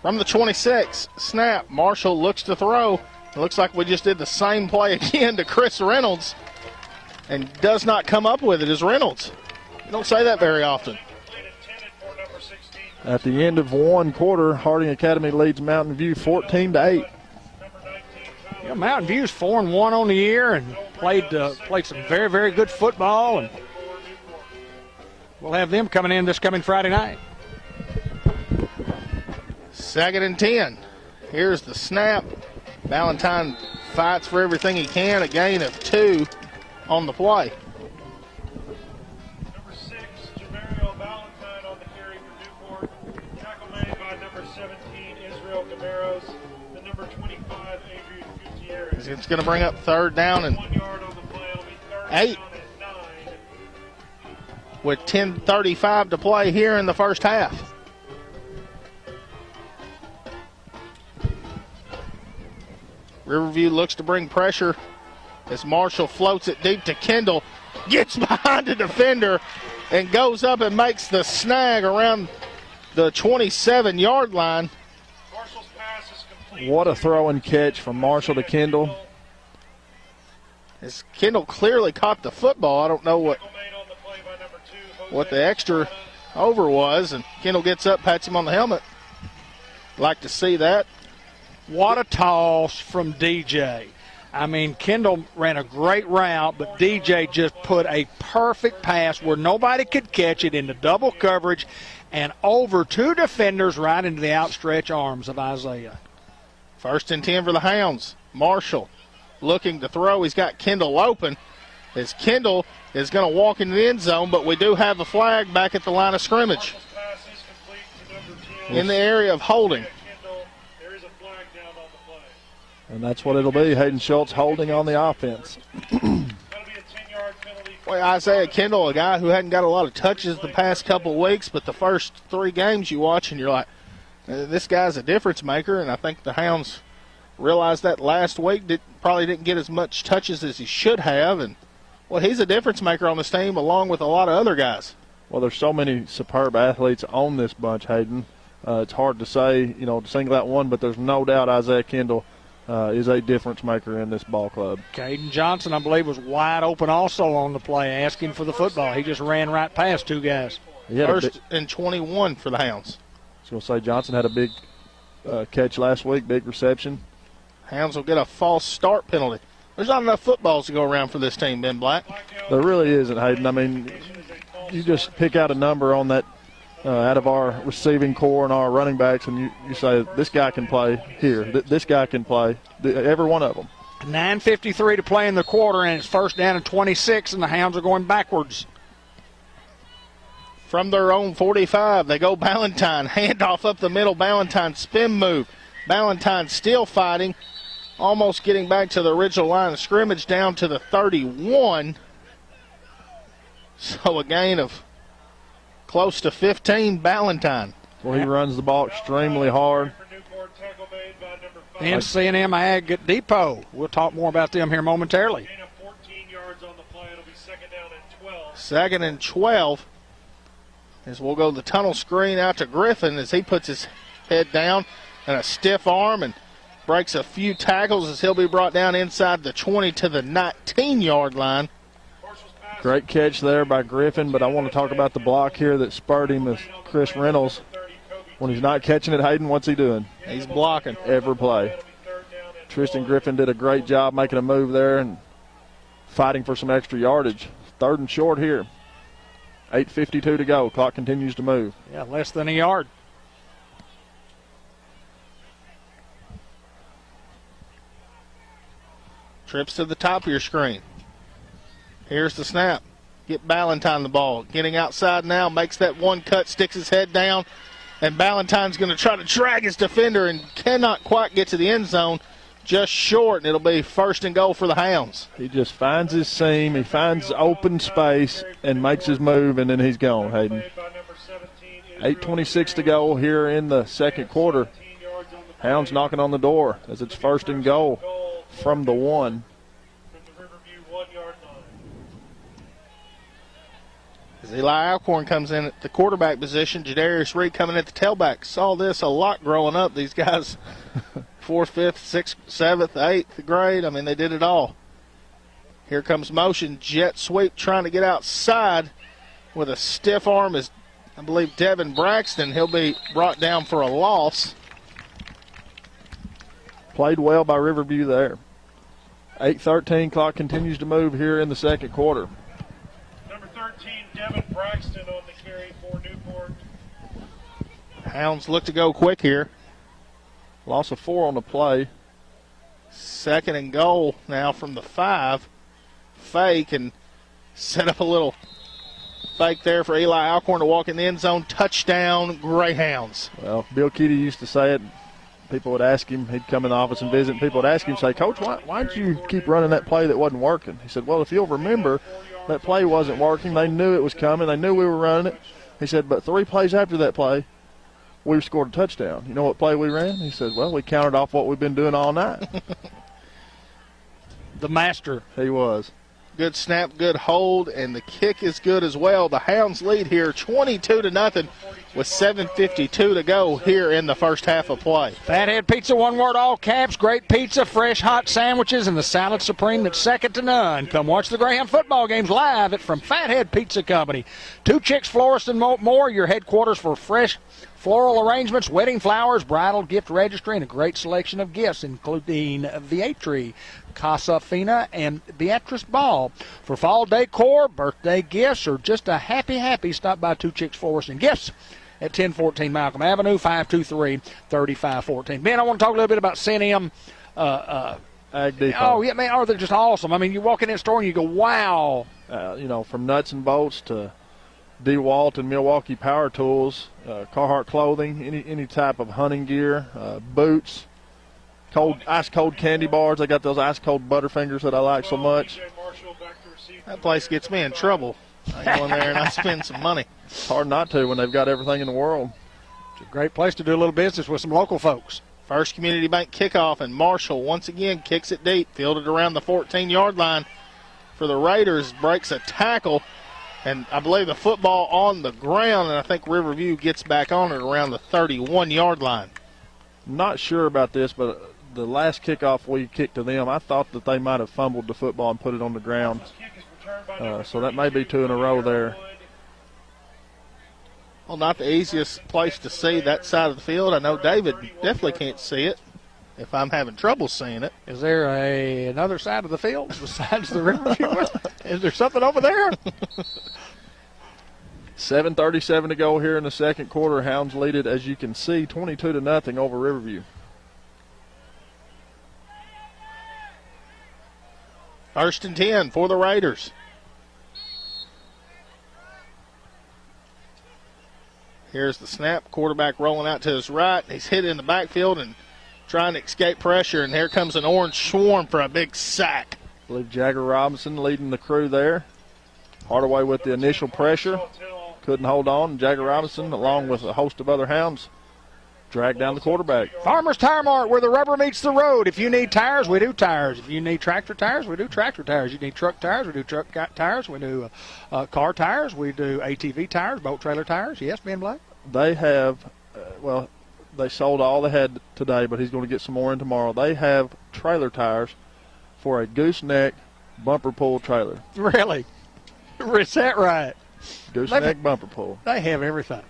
from the 26. Snap. Marshall looks to throw. It looks like we just did the same play again to Chris Reynolds and does not come up with it as Reynolds. You don't say that very often. Complete intended for number 16. At the end of one quarter, Harding Academy leads Mountain View 14-8. Number 19, Yeah, Mountain View's 4-1 on the year and played some very, very good football, and we'll have them coming in this coming Friday night. Second and 10. Here's the snap. Valentine fights for everything he can. A gain of 2 on the play. Number 6, Jamario Valentine on the carry for Newport. Tackle made by number 17, Israel Camaros. The number 25, Adrian Gutierrez. It's going to bring up third down and 1 yard on the play. It'll be third 8 down at 9. with 10:35 to play here in the first half. Riverview looks to bring pressure as Marshall floats it deep to Kendall, gets behind the defender, and goes up and makes the snag around the 27-yard line. Marshall's pass is complete. What a throw and catch from Marshall to Kendall. As Kendall clearly caught the football. I don't know what Tackle made on the play by number 2, Jose what the extra over was, and Kendall gets up, pats him on the helmet. Like to see that. What a toss from DJ. I mean, Kendall ran a great route, but DJ just put a perfect pass where nobody could catch it into double coverage and over 2 defenders right into the outstretched arms of Isaiah. First and 10 for the Hounds. Marshall looking to throw. He's got Kendall open. As Kendall is going to walk in the end zone, but we do have a flag back at the line of scrimmage. Pass is complete to number 10. In the area of holding. Kendall, there is a flag down on the play. And that's what it'll be. Hayden Schultz holding on the offense. That'll be a 10-yard penalty. Well, Isaiah Kendall, a guy who hadn't got a lot of touches the past couple of weeks, but the first 3 games you watch and you're like, this guy's a difference maker, and I think the Hounds realized that last week. Probably didn't get as much touches as he should have, and well, he's a difference maker on this team along with a lot of other guys. Well, there's so many superb athletes on this bunch, Hayden. It's hard to say, to single out one, but there's no doubt Isaiah Kendall is a difference maker in this ball club. Caden Johnson, I believe, was wide open also on the play, asking for the football. He just ran right past 2 guys. First and 21 for the Hounds. I was going to say Johnson had a big catch last week, big reception. Hounds will get a false start penalty. There's not enough footballs to go around for this team, Ben Black. There really isn't, Hayden. I mean, you just pick out a number on that out of our receiving core and our running backs, and you say, this guy can play here. This guy can play. Every one of them. 9:53 to play in the quarter, and it's first down and 26, and the Hounds are going backwards. From their own 45, they go Ballantyne. Handoff up the middle. Ballantyne spin move. Ballantyne still fighting. Almost getting back to the original line of scrimmage down to the 31. So a gain of close to 15, Ballantyne. Well, he runs the ball extremely hard. And C&M Ag Depot. We'll talk more about them here momentarily. Gain of 14 yards on the play. It'll be second down and 12. Second and 12. As we'll go the tunnel screen out to Griffin as he puts his head down and a stiff arm and breaks a few tackles as he'll be brought down inside the 20 to the 19-yard line. Great catch there by Griffin, but I want to talk about the block here that spurred him as Chris Reynolds. When he's not catching it, Hayden, what's he doing? He's blocking. Every play. Tristan Griffin did a great job making a move there and fighting for some extra yardage. Third and short here. 8:52 to go. Clock continues to move. Yeah, less than a yard. Trips to the top of your screen. Here's the snap. Get Ballantyne the ball. Getting outside now, makes that one cut, sticks his head down, and Ballantyne's going to try to drag his defender and cannot quite get to the end zone. Just short, and it'll be first and goal for the Hounds. He just finds his seam, he finds open space, and makes his move, and then he's gone, Hayden. 8:26 to go here in the second quarter. Hounds knocking on the door as it's first and goal from the 1. From the Riverview 1-yard line. As Eli Alcorn comes in at the quarterback position, Jadarius Reed coming at the tailback. Saw this a lot growing up. These guys, 4th, 5th, 6th, 7th, 8th grade, I mean, they did it all. Here comes motion, jet sweep trying to get outside with a stiff arm is, I believe, Devin Braxton. He'll be brought down for a loss. Played well by Riverview there. 8:13, clock continues to move here in the second quarter. Number 13, Devin Braxton on the carry for Newport. Hounds look to go quick here. Loss of 4 on the play. Second and goal now from the 5. Fake and set up a little fake there for Eli Alcorn to walk in the end zone. Touchdown, Greyhounds. Well, Bill Keedy used to say it. People would ask him, he'd come in the office and visit, and people would ask him, say, Coach, why'd you keep running that play that wasn't working? He said, well, if you'll remember, that play wasn't working. They knew it was coming. They knew we were running it. He said, but 3 plays after that play, we scored a touchdown. You know what play we ran? He said, well, we counted off what we've been doing all night. The master. He was. Good snap, good hold, and the kick is good as well. The Hounds lead here 22-0 with 7:52 to go here in the first half of play. Fathead Pizza, one word, all caps. Great pizza, fresh hot sandwiches, and the salad supreme that's second to none. Come watch the Greyhound football games live at from Fathead Pizza Company. 2 Chicks Florist and more, your headquarters for fresh floral arrangements, wedding flowers, bridal gift registry, and a great selection of gifts, including Vietri, Casa Fina, and Beatrice Ball. For fall decor, birthday gifts, or just a happy, stop by 2 Chicks Florist and Gifts at 1014 Malcolm Avenue, 523-3514. Ben, I want to talk a little bit about CNM. Ag Depot. Oh, yeah, man, they're just awesome. I mean, you walk in that store and you go, wow. From nuts and bolts to DeWalt and Milwaukee power tools, Carhartt clothing, any type of hunting gear, boots, ice cold candy bars. They got those ice cold Butterfingers that I like so much. That place gets me in trouble. I go in there and I spend some money. It's hard not to when they've got everything in the world. It's a great place to do a little business with some local folks. First Community Bank kickoff, and Marshall once again kicks it deep, fielded around the 14-yard line for the Raiders, breaks a tackle, and I believe the football on the ground, and I think Riverview gets back on it around the 31-yard line. Not sure about this, but the last kickoff we kicked to them, I thought that they might have fumbled the football and put it on the ground. So that may be 2 in a row there. Well, not the easiest place to see that side of the field. I know David definitely can't see it if I'm having trouble seeing it. Is there another side of the field besides the Riverview one? Is there something over there? 7:37 to go here in the second quarter. Hounds lead it, as you can see, 22-0 over Riverview. First and 10 for the Raiders. Here's the snap. Quarterback rolling out to his right. He's hit in the backfield and trying to escape pressure, and here comes an orange swarm for a big sack. I believe Jagger Robinson leading the crew there. Hardaway with the initial pressure. Couldn't hold on. Jagger Robinson, along with a host of other hounds, dragged down the quarterback. Farmer's Tire Mart, where the rubber meets the road. If you need tires, we do tires. If you need tractor tires, we do tractor tires. You need truck tires, we do truck tires. We do car tires. We do ATV tires, boat trailer tires. Yes, Ben Blake? They have, they sold all they had today, but he's going to get some more in tomorrow. They have trailer tires for a gooseneck bumper pull trailer. Really? Is that right? Gooseneck bumper pull. They have everything.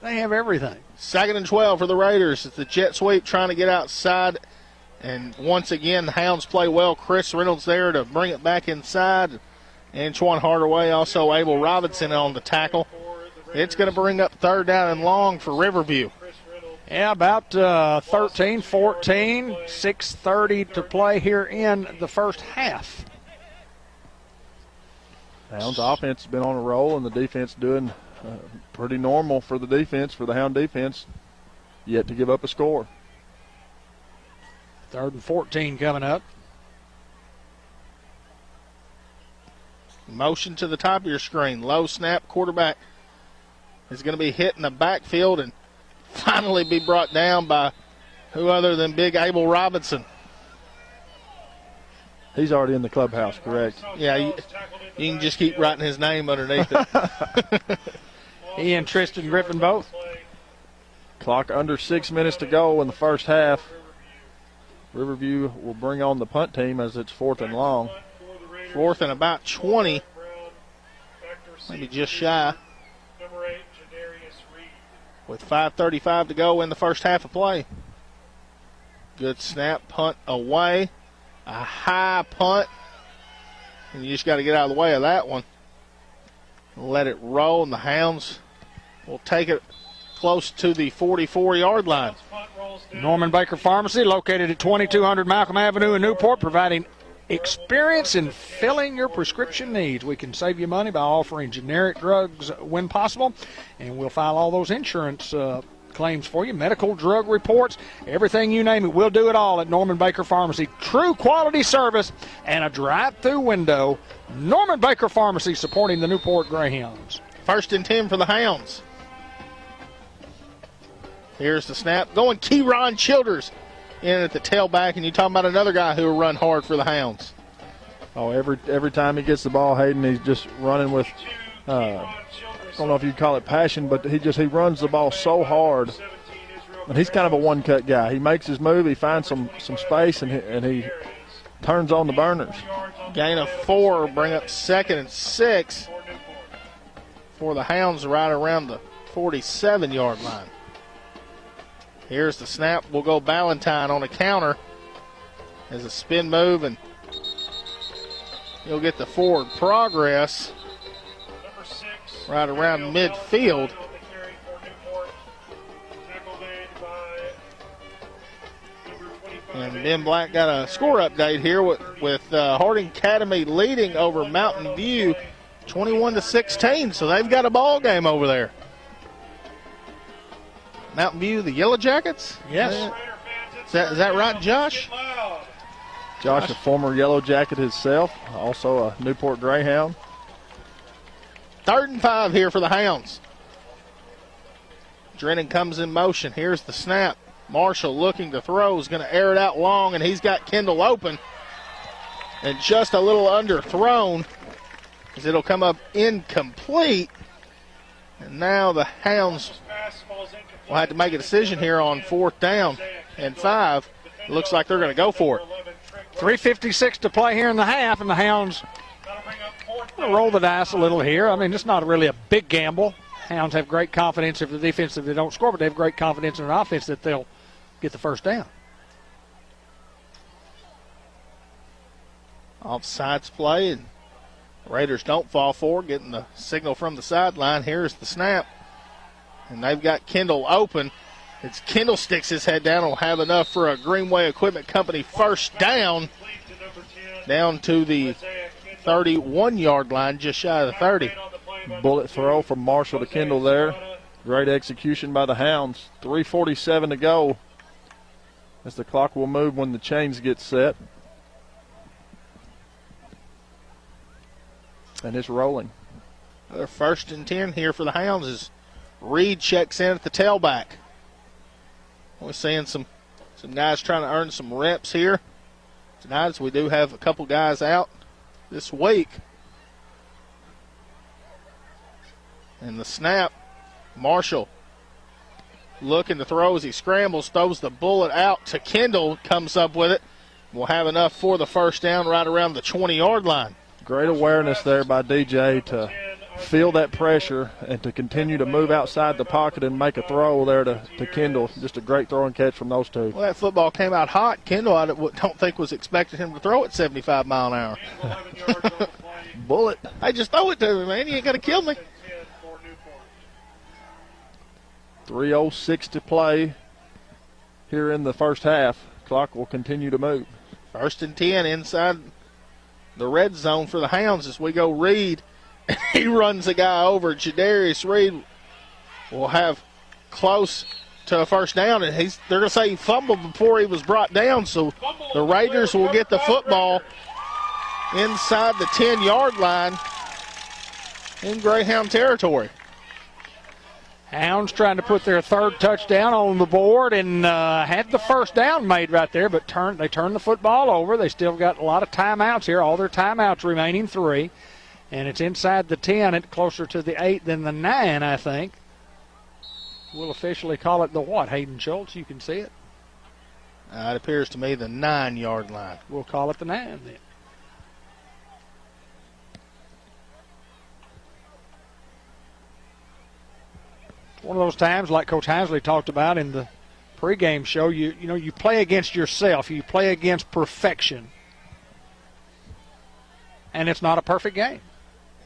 They have everything. Second and 12 for the Raiders. It's the jet sweep trying to get outside. And once again, the Hounds play well. Chris Reynolds there to bring it back inside. Antoine Hardaway, also Abel Robinson on the tackle. It's going to bring up third down and long for Riverview. Yeah, about 13-14, 6:30 to play here in the first half. Hounds offense has been on a roll, and the defense doing pretty normal for the defense, for the Hound defense, yet to give up a score. 3rd and 14 coming up. Motion to the top of your screen. Low snap. Quarterback is going to be hit in the backfield and finally be brought down by who other than big Abel Robinson. He's already in the clubhouse, correct? Yeah, you can just keep writing his name underneath it. He and Tristan Griffin both. Clock under 6 minutes to go in the first half. Riverview will bring on the punt team as it's 4th and long. 4th and about 20. Maybe just shy. With 5:35 to go in the first half of play. Good snap, punt away. A high punt. And you just got to get out of the way of that one. Let it roll, and the Hounds will take it close to the 44-yard line. Norman Baker Pharmacy, located at 2200 Malcolm Avenue in Newport, providing experience in filling your prescription needs. We can save you money by offering generic drugs when possible, and we'll file all those insurance claims for you, medical drug reports, everything you name it. We'll do it all at Norman Baker Pharmacy. True quality service and a drive-through window. Norman Baker Pharmacy, supporting the Newport Greyhounds. 1st and 10 for the Hounds. Here's the snap. Going Keyron Childers in at the tailback, and you talking about another guy who will run hard for the Hounds. Oh, every time he gets the ball, Hayden, he's just running with, I don't know if you'd call it passion, but he runs the ball so hard. And he's kind of a one-cut guy. He makes his move, he finds some space, and he turns on the burners. Gain of 4, bring up 2nd and 6 for the Hounds right around the 47-yard line. Here's the snap. We'll go Ballantyne on a counter as a spin move, and he'll get the forward progress right around midfield. Ben Black got a score update here with Harding Academy leading over Mountain View 21-16. So they've got a ball game over there. Mountain View, the Yellow Jackets? Yes. Is that right, Josh? Josh, a former Yellow Jacket himself, also a Newport Greyhound. 3rd and 5 here for the Hounds. Drennan comes in motion. Here's the snap. Marshall looking to throw, is going to air it out long, and he's got Kendall open. And just a little underthrown, as it'll come up incomplete. And now the Hounds will have to make a decision here on 4th down and 5. It looks like they're going to go for it. 3:56 to play here in the half, and the Hounds roll the dice a little here. I mean, it's not really a big gamble. Hounds have great confidence if the defense, if they don't score, but they have great confidence in an offense that they'll get the first down. Offsides play, and Raiders don't fall forward, getting the signal from the sideline. Here's the snap, and they've got Kendall open. It's Kendall sticks his head down, will have enough for a Greenway Equipment Company first down to the 31-yard line, just shy of the 30. Bullet throw from Marshall to Kendall there. Great execution by the Hounds. 3:47 to go as the clock will move when the chains get set. And it's rolling. Their 1st and 10 here for the Hounds is Reed checks in at the tailback. We're seeing some guys trying to earn some reps here tonight, as we do have a couple guys out this week. And the snap, Marshall looking to throw as he scrambles, throws the bullet out to Kendall, comes up with it. We'll have enough for the first down right around the 20-yard line. Great awareness there by DJ to feel that pressure and to continue to move outside the pocket and make a throw there to Kendall. Just a great throw and catch from those two. Well, that football came out hot. Kendall, I don't think was expecting him to throw it 75 mile an hour. Bullet. Hey, just throw it to me, man. You ain't got to kill me. 3:06 to play here in the first half. Clock will continue to move. 1st and 10 inside the red zone for the Hounds as we go Reed. He runs the guy over. Jadarius Reed will have close to a first down, and they're going to say he fumbled before he was brought down, so the Raiders will get the football inside the 10-yard line in Greyhound territory. Hounds trying to put their 3rd touchdown on the board and had the first down made right there, but they turned the football over. They still got a lot of timeouts here, all their timeouts remaining 3. And it's inside the 10, it's closer to the 8 than the 9, I think. We'll officially call it the what, Hayden Schultz? You can see it. It appears to me the 9-yard line. We'll call it the 9 then. One of those times, like Coach Housley talked about in the pregame show, you play against yourself. You play against perfection. And it's not a perfect game.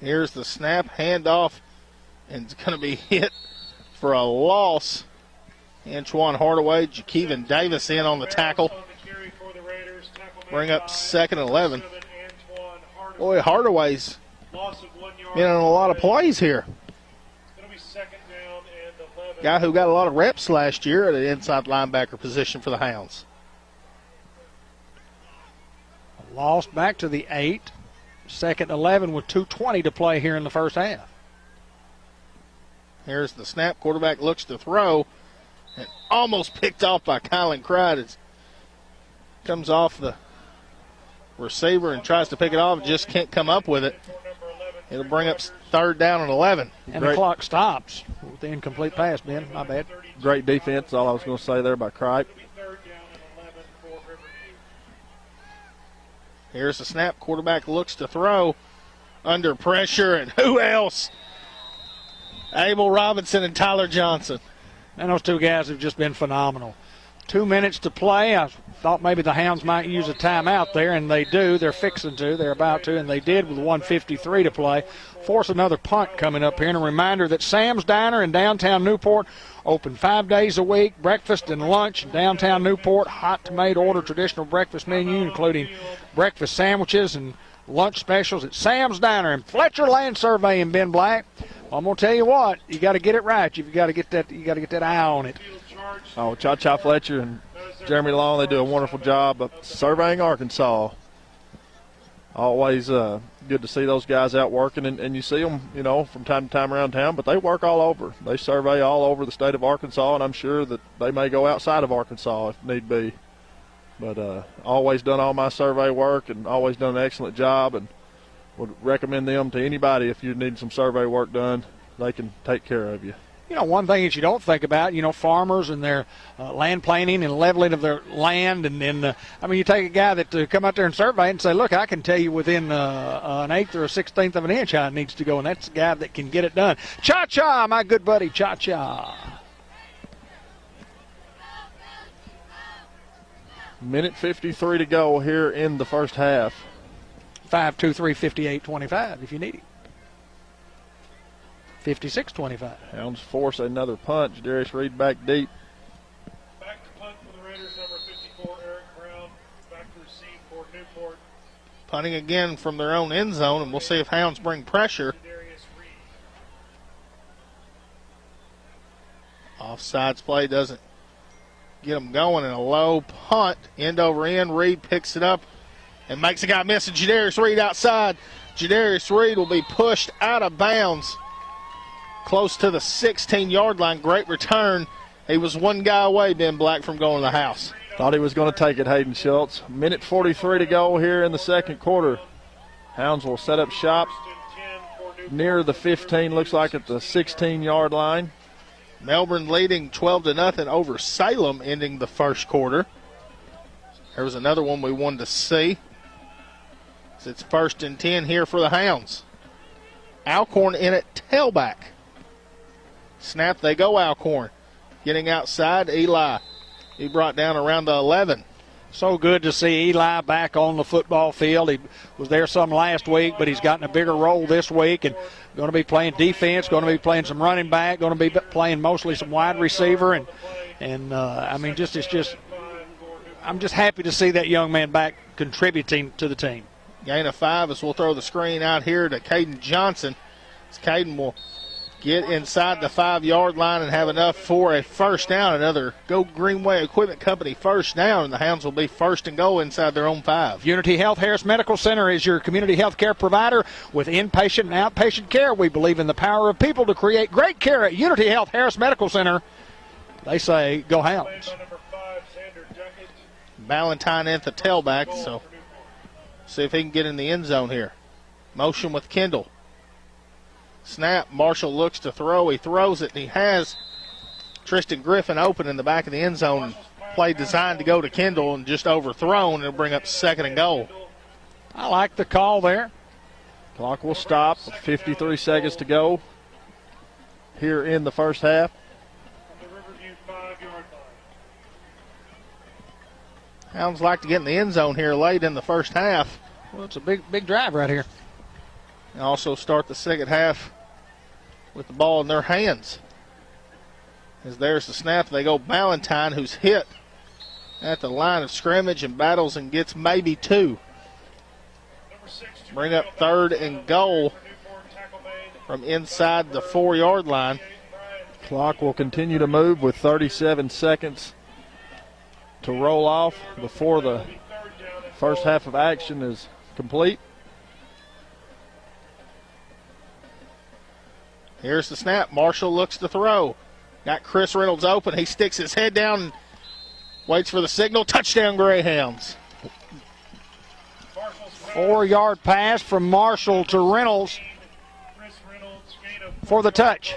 Here's the snap, handoff, and it's going to be hit for a loss. Antoine Hardaway, Jakeevan Davis in on the tackle. Bring up 2nd and 11. Boy, Hardaway's been in a lot of plays here. Guy who got a lot of reps last year at an inside linebacker position for the Hounds. Lost back to the 8. 2nd and 11 with 2:20 to play here in the first half. Here's the snap. Quarterback looks to throw and almost picked off by Kylan Cried. It comes off the receiver and tries to pick it off, just can't come up with it. It'll bring up 3rd down and 11. And the clock stops with the incomplete pass, Ben. My bad. Great defense, all I was going to say there by Cripe. Here's the snap. Quarterback looks to throw under pressure, and who else? Abel Robinson and Tyler Johnson. And those two guys have just been phenomenal. 2 minutes to play. I thought maybe the Hounds might use a timeout there, and they do. They're fixing to. They're about to, and they did with 1:53 to play. Force another punt coming up here. And a reminder that Sam's Diner in downtown Newport open 5 days a week, breakfast and lunch in downtown Newport. Hot to made order traditional breakfast menu, including breakfast sandwiches and lunch specials at Sam's Diner and Fletcher Land Survey in Ben Black. Well, I'm gonna tell you what, you got to get it right. You've got to get that. You got to get that eye on it. Oh, Cha Fletcher and Jeremy Long, they do a wonderful job of surveying Arkansas. Always good to see those guys out working, and you see them, from time to time around town, but they work all over. They survey all over the state of Arkansas, and I'm sure that they may go outside of Arkansas if need be. But always done all my survey work and always done an excellent job, and would recommend them to anybody if you need some survey work done. They can take care of you. One thing that you don't think about, farmers and their land planning and leveling of their land. And then, you take a guy that come out there and survey and say, look, I can tell you within an eighth or a 16th of an inch how it needs to go. And that's the guy that can get it done. Cha-cha, my good buddy, cha-cha. Minute 53 to go here in the first half. 5-2-3-58-25 if you need it. 56-25. Hounds force another punch. Darius Reed back deep. Back to punt for the Raiders, number 54, Eric Brown. Back to receive for Newport. Punting again from their own end zone, and we'll see if Hounds bring pressure. Offsides play doesn't get them going, and a low punt, end over end. Reed picks it up and makes a guy miss, and Jadarius Reed outside. Jadarius Reed will be pushed out of bounds close to the 16-yard line. Great return. He was one guy away, Ben Black, from going to the house. Thought he was going to take it, Hayden Schultz. Minute 43 to go here in the second quarter. Hounds will set up shop near the 15, looks like at the 16-yard line. Melbourne leading 12-0 over Salem, ending the first quarter. There was another one we wanted to see. It's 1st and 10 here for the Hounds. Alcorn in at tailback. Snap, they go Alcorn. Getting outside, Eli. He brought down around the 11. So good to see Eli back on the football field. He was there some last week, but he's gotten a bigger role this week and going to be playing defense, going to be playing some running back, going to be playing mostly some wide receiver. I'm just happy to see that young man back contributing to the team. Gain of 5 as we'll throw the screen out here to Caden Johnson. As Caden will get inside the 5-yard line and have enough for a first down. Another Go Greenway Equipment Company first down, and the Hounds will be 1st and goal inside their own 5. Unity Health Harris Medical Center is your community health care provider with inpatient and outpatient care. We believe in the power of people to create great care at Unity Health Harris Medical Center. They say, go Hounds. Valentine at the tailback, so see if he can get in the end zone here. Motion with Kendall. Snap, Marshall looks to throw. He throws it, and he has Tristan Griffin open in the back of the end zone. Play designed to go to Kendall and just overthrown. It'll bring up 2nd and goal. I like the call there. Clock will stop with 53 seconds to go here in the first half. The Riverview 5-yard line. Hounds like to get in the end zone here late in the first half. Well, it's a big drive right here. And also start the second half with the ball in their hands. As there's the snap, they go Ballantyne, who's hit at the line of scrimmage and battles and gets maybe 2. Bring up 3rd and goal from inside the 4-yard line. Clock will continue to move with 37 seconds to roll off before the first half of action is complete. Here's the snap. Marshall looks to throw. Got Chris Reynolds open. He sticks his head down and waits for the signal. Touchdown, Greyhounds. 4-yard pass from Marshall to Reynolds for the touch.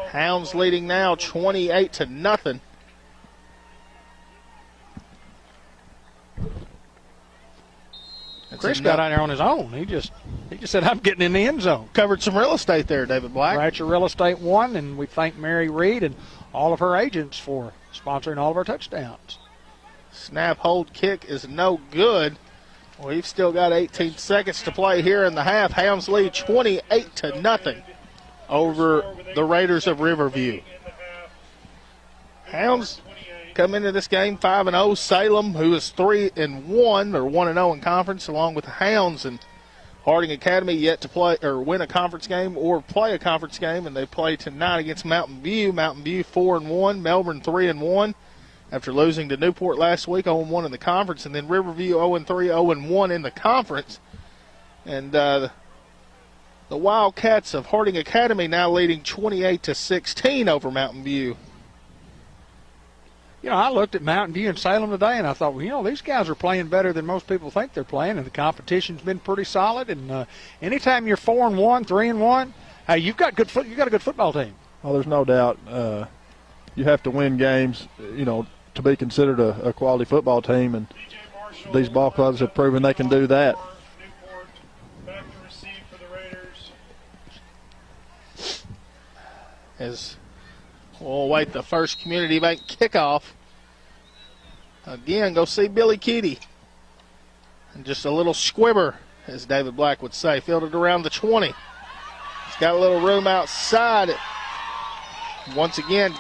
Hounds leading now 28-0. Chris got out there on his own. He just said, I'm getting in the end zone. Covered some real estate there, David Black. Ratcher Real Estate won, and we thank Mary Reed and all of her agents for sponsoring all of our touchdowns. Snap, hold, kick is no good. We've still got 18 seconds to play here in the half. Hounds lead 28-0 over the Raiders of Riverview. Hounds come into this game 5-0. Salem, who is 3-1 or 1-0 in conference, along with the Hounds, and Harding Academy yet to play or win a conference game or play a conference game, and they play tonight against Mountain View. Mountain View 4-1, Melbourne 3-1 after losing to Newport last week, 0-1 in the conference, and then Riverview 0-3, 0-1 in the conference. And the Wildcats of Harding Academy now leading 28-16 over Mountain View. You know, I looked at Mountain View and Salem today, and I thought, well, you know, these guys are playing better than most people think they're playing, and the competition's been pretty solid. And anytime you're 4-1, 3-1, hey, you've got a good football team. Oh, there's no doubt. You have to win games, you know, to be considered a quality football team, and these ball clubs have proven they can do that. Newport back to receive for the Raiders. As we'll await the first Community Bank kickoff. Again, go see Billy Keaty. And just a little squibber, as David Black would say, fielded around the 20. He's got a little room outside. Once again,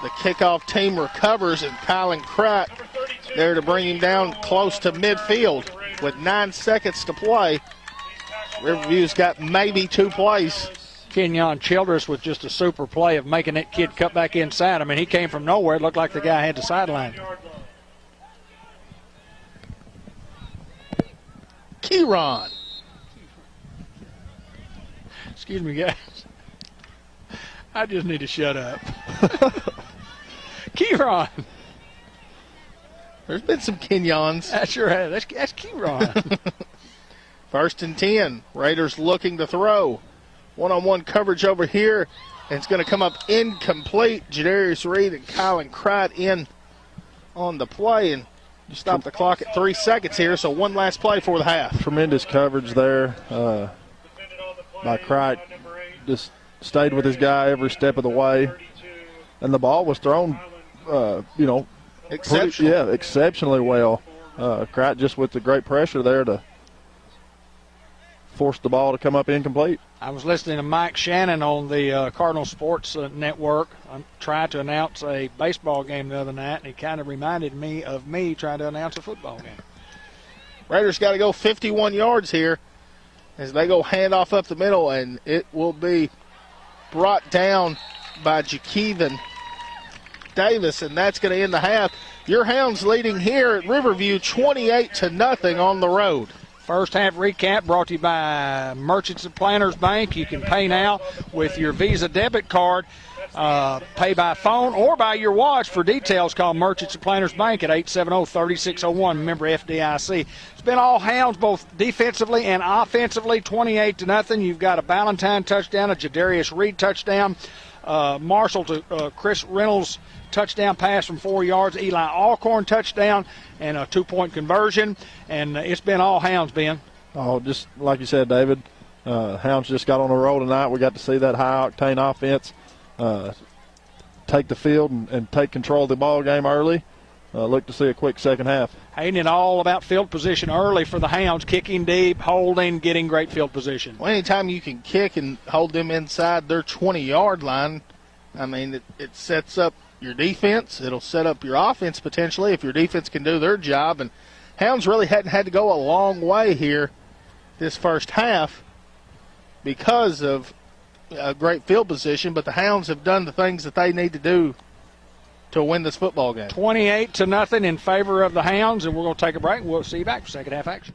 the kickoff team recovers, and Kylan Kratt there to bring him down close to midfield with 9 seconds to play. Riverview's got maybe 2 plays. Kenyon Childress with just a super play of making that kid cut back inside. I mean, he came from nowhere. It looked like the guy had the sideline. Kieron. Excuse me, guys. I just need to shut up. Kieron. There's been some Kenyons. That's right. That's Kieron. 1st and 10. Raiders looking to throw. One-on-one coverage over here. And it's going to come up incomplete. Jadarius Reed and Kylan Kratt in on the play. And you stop the clock at 3 seconds here. So one last play for the half. Tremendous coverage there by Kratt. Just stayed with his guy every step of the way. And the ball was thrown, exceptionally well. Kratt just with the great pressure there to force the ball to come up incomplete. I was listening to Mike Shannon on the Cardinal Sports Network. I tried to announce a baseball game the other night, and he kind of reminded me of me trying to announce a football game. Raiders got to go 51 yards here as they go handoff up the middle, and it will be brought down by Jakeevan Davis, and that's going to end the half. Your Hounds leading here at Riverview 28-0 on the road. First half recap brought to you by Merchants and Planters Bank. You can pay now with your Visa debit card, pay by phone or by your watch. For details, call Merchants and Planters Bank at 870-3601. Member FDIC. It's been all Hounds, both defensively and offensively, 28-0. You've got a Ballantyne touchdown, a Jadarius Reed touchdown, Marshall to Chris Reynolds touchdown pass from 4 yards, Eli Alcorn touchdown, and a 2-point conversion. And it's been all Hounds, Ben. Oh, just like you said, David, Hounds just got on a roll tonight. We got to see that high-octane offense take the field and take control of the ball game early. Look to see a quick second half. Ain't it all about field position early for the Hounds, kicking deep, holding, getting great field position. Well, anytime you can kick and hold them inside their 20-yard line, I mean, it sets up your defense. It'll set up your offense potentially if your defense can do their job. And Hounds really hadn't had to go a long way here this first half because of a great field position, but the Hounds have done the things that they need to do to win this football game. 28-0 in favor of the Hounds, and we're going to take a break. We'll see you back for second half action.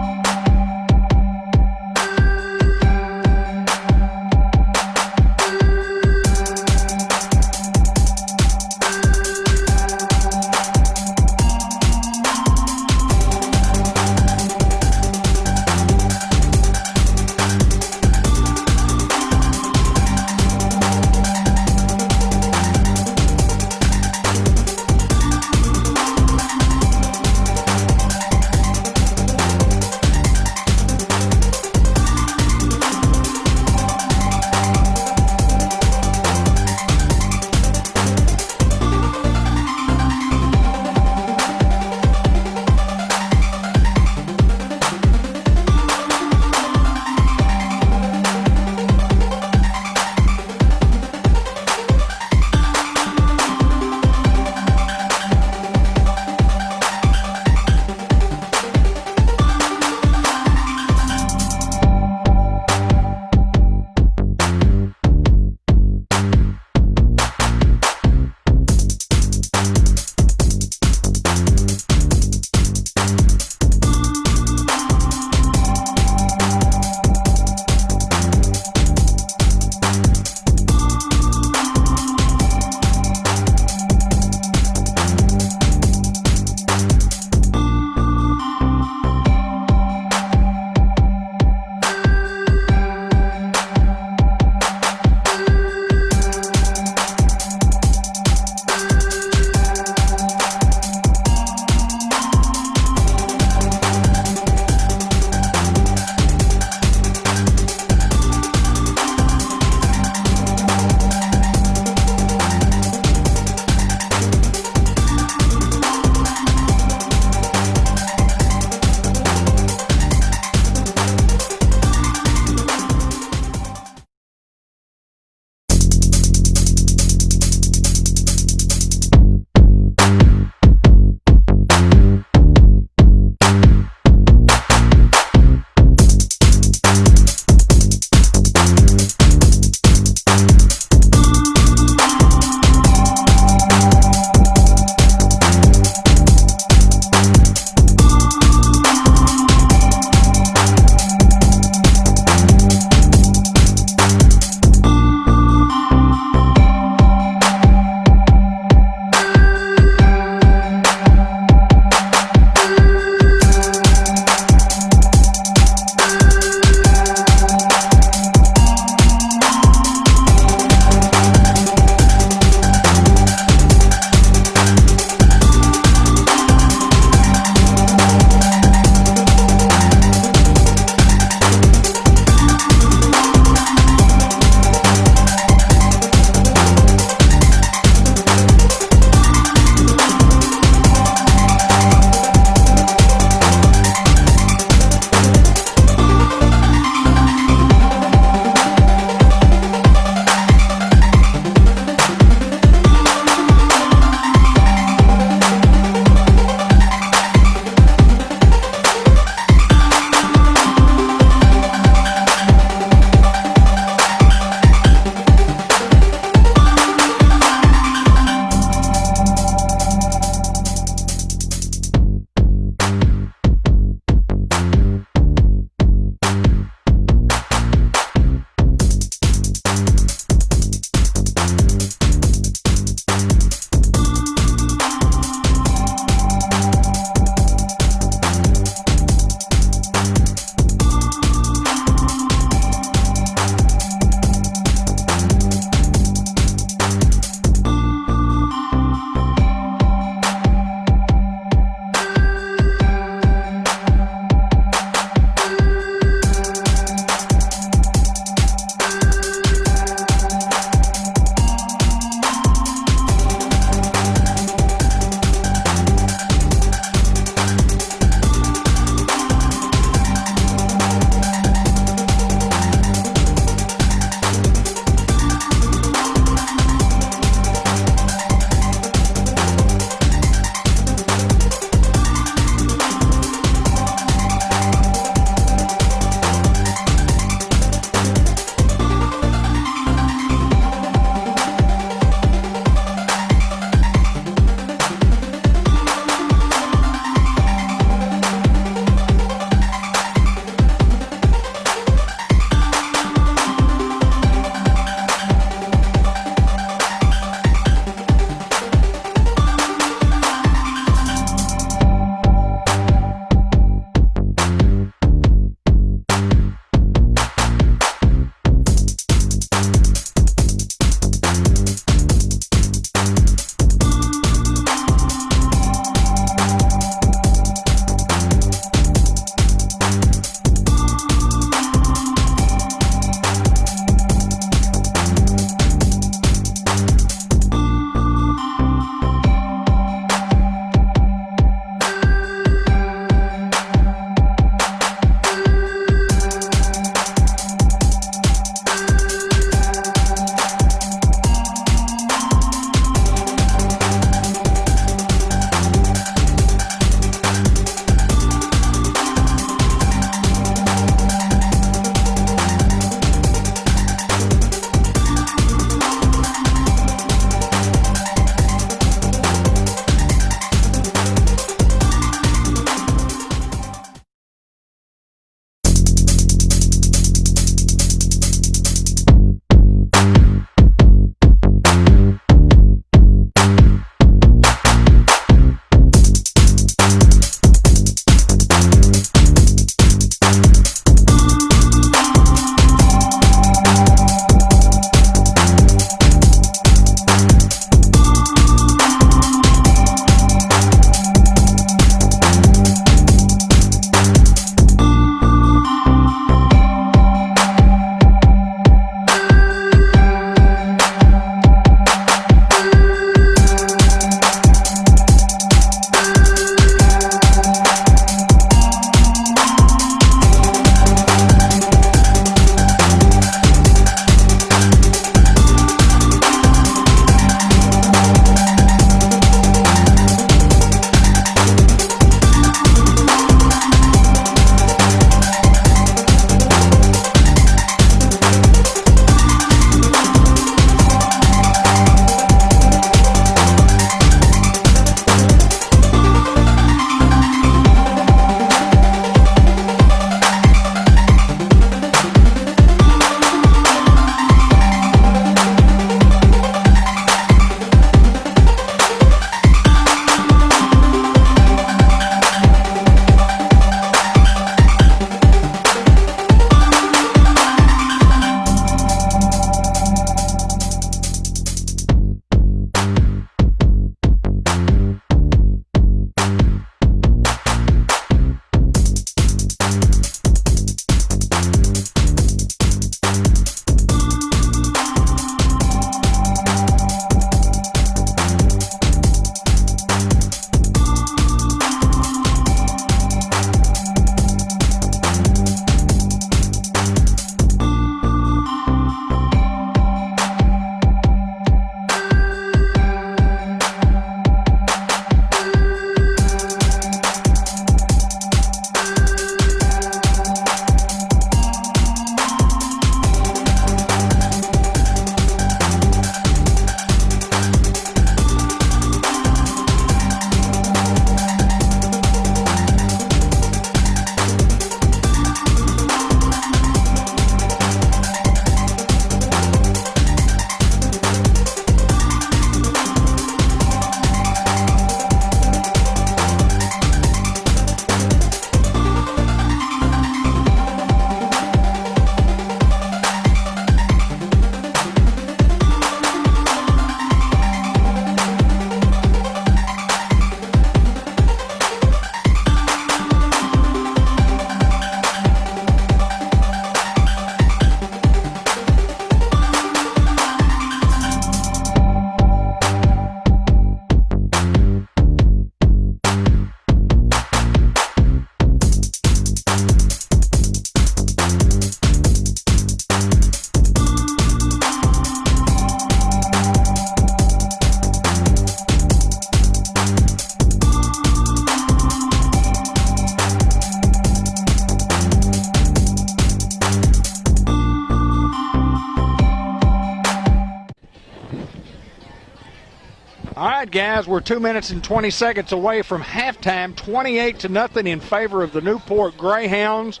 right, guys, we're 2 minutes and 20 seconds away from halftime, 28-0 in favor of the Newport Greyhounds.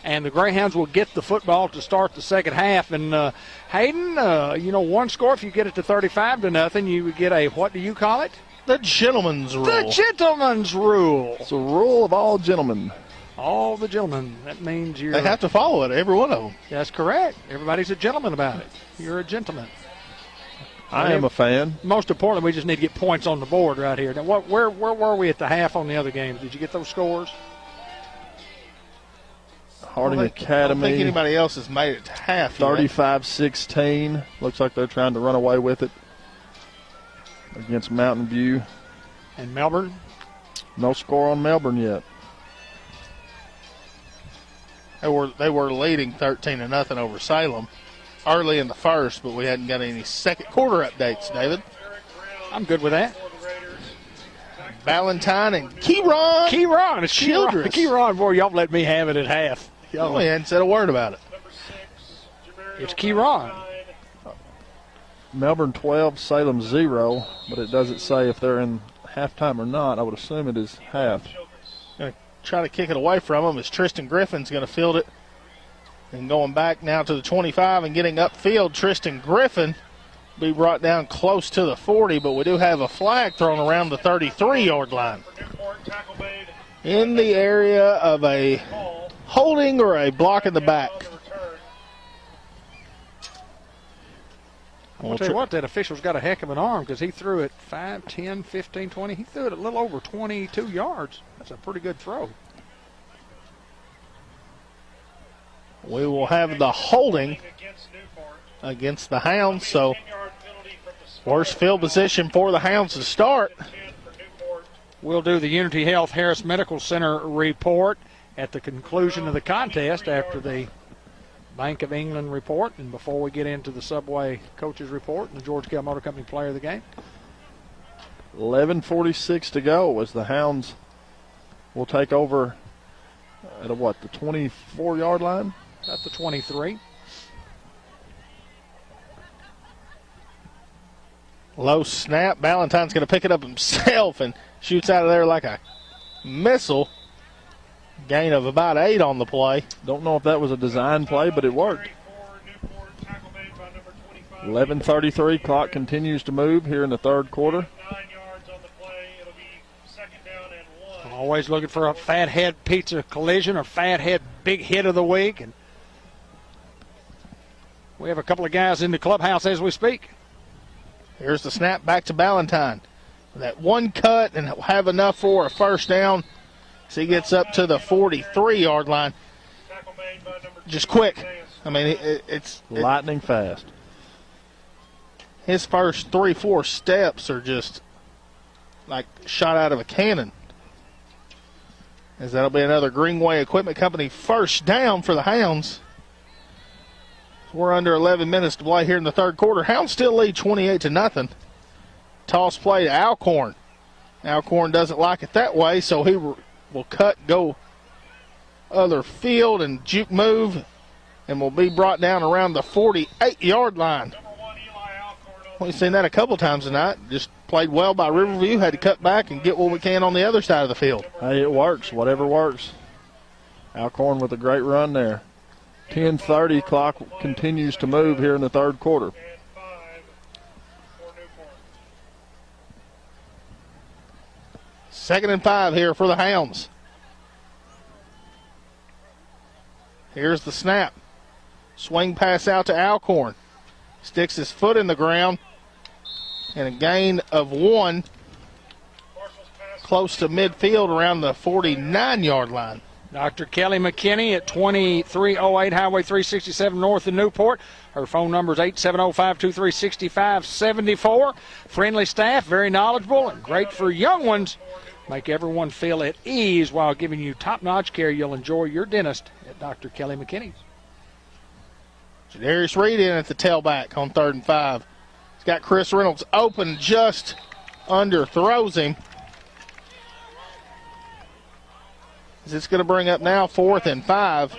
And the Greyhounds will get the football to start the second half. And Hayden, one score, if you get it to 35-0, you would get a, what do you call it? The gentleman's rule. The gentleman's rule. It's a rule of all gentlemen. All the gentlemen. That means you're. They have to follow it, every one of them. That's correct. Everybody's a gentleman about it. You're a gentleman. I am a fan. Most importantly, we just need to get points on the board right here. Now, where were we at the half on the other games? Did you get those scores? Harding Academy. I don't think anybody else has made it to half. 35-16. Looks like they're trying to run away with it against Mountain View. And Melbourne? No score on Melbourne yet. They were leading 13-0 over Salem early in the first, but we hadn't got any second quarter updates, David. I'm good with that. Valentine and Keyron. Keyron. It's Childress. Keyron, boy, y'all let me have it at half. Oh, we hadn't said a word about it. It's Keyron. Melbourne 12, Salem 0, but it doesn't say if they're in halftime or not. I would assume it is half. Going to try to kick it away from them as Tristan Griffin's going to field it. And going back now to the 25 and getting upfield, Tristan Griffin be brought down close to the 40, but we do have a flag thrown around the 33-yard line. In the area of a holding or a block in the back. I'll tell you what, that official's got a heck of an arm because he threw it 5, 10, 15, 20. He threw it a little over 22 yards. That's a pretty good throw. We will have the holding against the Hounds, so worst field position for the Hounds to start. We'll do the Unity Health Harris Medical Center report at the conclusion of the contest after the Bank of England report and before we get into the Subway coaches report and the George Kell Motor Company player of the game. 11:46 to go as the Hounds will take over at the 24-yard line? At the 23. Low snap. Ballantyne's going to pick it up himself and shoots out of there like a missile. Gain of about 8 on the play. Don't know if that was a design play, but it worked. 11:33. Clock continues to move here in the third quarter. Always looking for a fathead pizza collision or fathead big hit of the week. And we have a couple of guys in the clubhouse as we speak. Here's the snap back to Ballantyne. That one cut and have enough for a first down. So he gets up to the 43-yard line. Just quick. I mean, it's lightning fast. His first 3-4 steps are just like shot out of a cannon. As that'll be another Greenway Equipment Company first down for the Hounds. We're under 11 minutes to play here in the third quarter. Hounds still lead 28-0. Toss play to Alcorn. Alcorn doesn't like it that way, so he will cut, go other field and juke move, and will be brought down around the 48-yard line. We've seen that a couple times tonight. Just played well by Riverview, had to cut back and get what we can on the other side of the field. Hey, it works. Whatever works. Alcorn with a great run there. 10:30, clock continues to move here in the third quarter. Second and 5 here for the Hounds. Here's the snap. Swing pass out to Alcorn. Sticks his foot in the ground. And a gain of 1 close to midfield around the 49-yard line. Dr. Kelly McKinney at 2308 Highway 367 north of Newport. Her phone number is 870-523-6574. Friendly staff, very knowledgeable and great for young ones. Make everyone feel at ease while giving you top-notch care. You'll enjoy your dentist at Dr. Kelly McKinney's. Jadarius Reed in at the tailback on 3rd and 5. He's got Chris Reynolds open, just underthrows him. It's going to bring up now 4th and 5.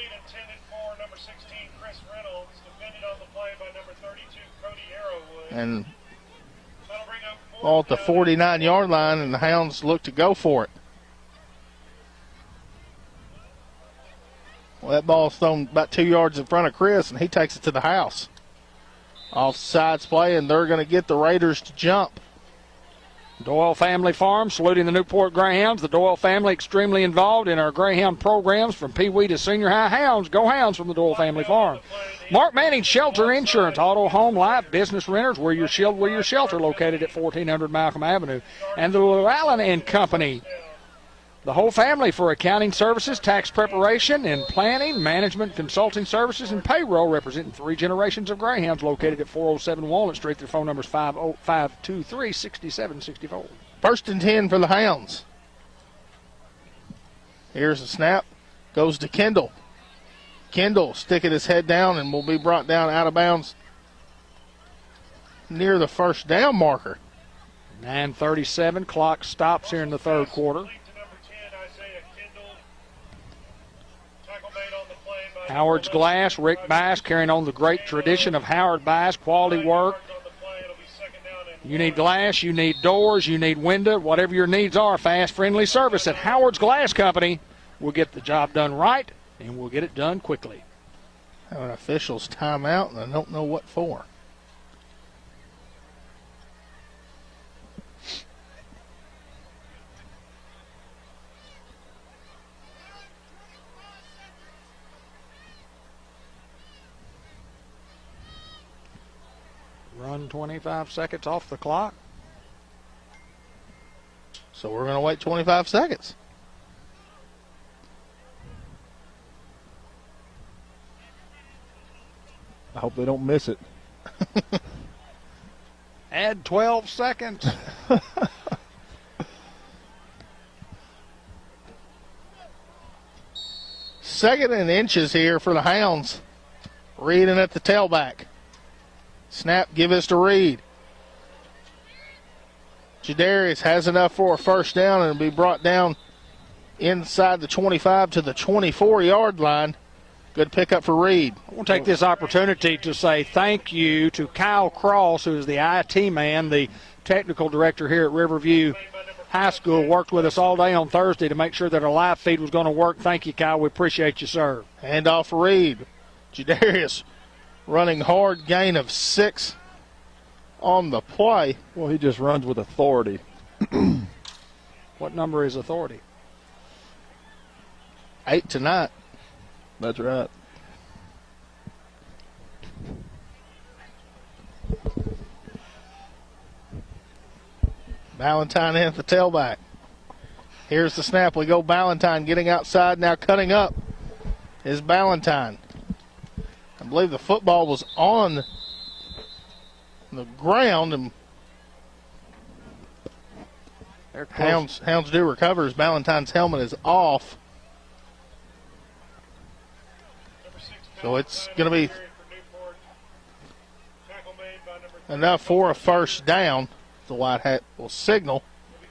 And Ball at the 49-yard line, and the Hounds look to go for it. Well, that ball's thrown about 2 yards in front of Chris, and he takes it to the house. Offsides play, and they're going to get the Raiders to jump. Doyle Family Farm saluting the Newport Greyhounds. The Doyle family extremely involved in our Greyhound programs from Pee Wee to Senior High. Hounds, go Hounds from the Doyle Family Farm. Mark Manning Shelter Insurance, Auto, Home, Life, Business Renters. We're your shelter located at 1400 Malcolm Avenue. And the Llewellyn and Company. The whole family for accounting services, tax preparation, and planning, management, consulting services, and payroll, representing 3 generations of Greyhounds located at 407 Walnut Street. Their phone number is 50523-6764. First and 10 for the Hounds. Here's a snap. Goes to Kendall. Kendall sticking his head down and will be brought down out of bounds near the first down marker. 9:37. Clock stops here in the third quarter. Howard's Glass, Rick Bass carrying on the great tradition of Howard Bass, quality work. You need glass, you need doors, you need window, whatever your needs are, fast, friendly service at Howard's Glass Company. We'll get the job done right, and we'll get it done quickly. Have an official's timeout, and I don't know what for. Run 25 seconds off the clock. So we're going to wait 25 seconds. I hope they don't miss it. Add 12 seconds. Second and inches here for the Hounds. Reed in at the tailback. Snap, give us to Reed. Jadarius has enough for a first down and will be brought down inside the 25 to the 24-yard line. Good pickup for Reed. I want to take this opportunity to say thank you to Kyle Cross, who is the IT man, the technical director here at Riverview High School. Worked with us all day on Thursday to make sure that our live feed was going to work. Thank you, Kyle. We appreciate you, sir. Hand off for Reed. Jadarius running hard, gain of 6 on the play. Well, he just runs with authority. What number is authority? 8 tonight. That's right. Ballantyne in at the tailback. Here's the snap. We go Ballantyne getting outside, now cutting up is Ballantyne. I believe the football was on the ground, and Hounds do recover as Ballantyne's helmet is off. So it's going to be enough for a first down. The white hat will signal.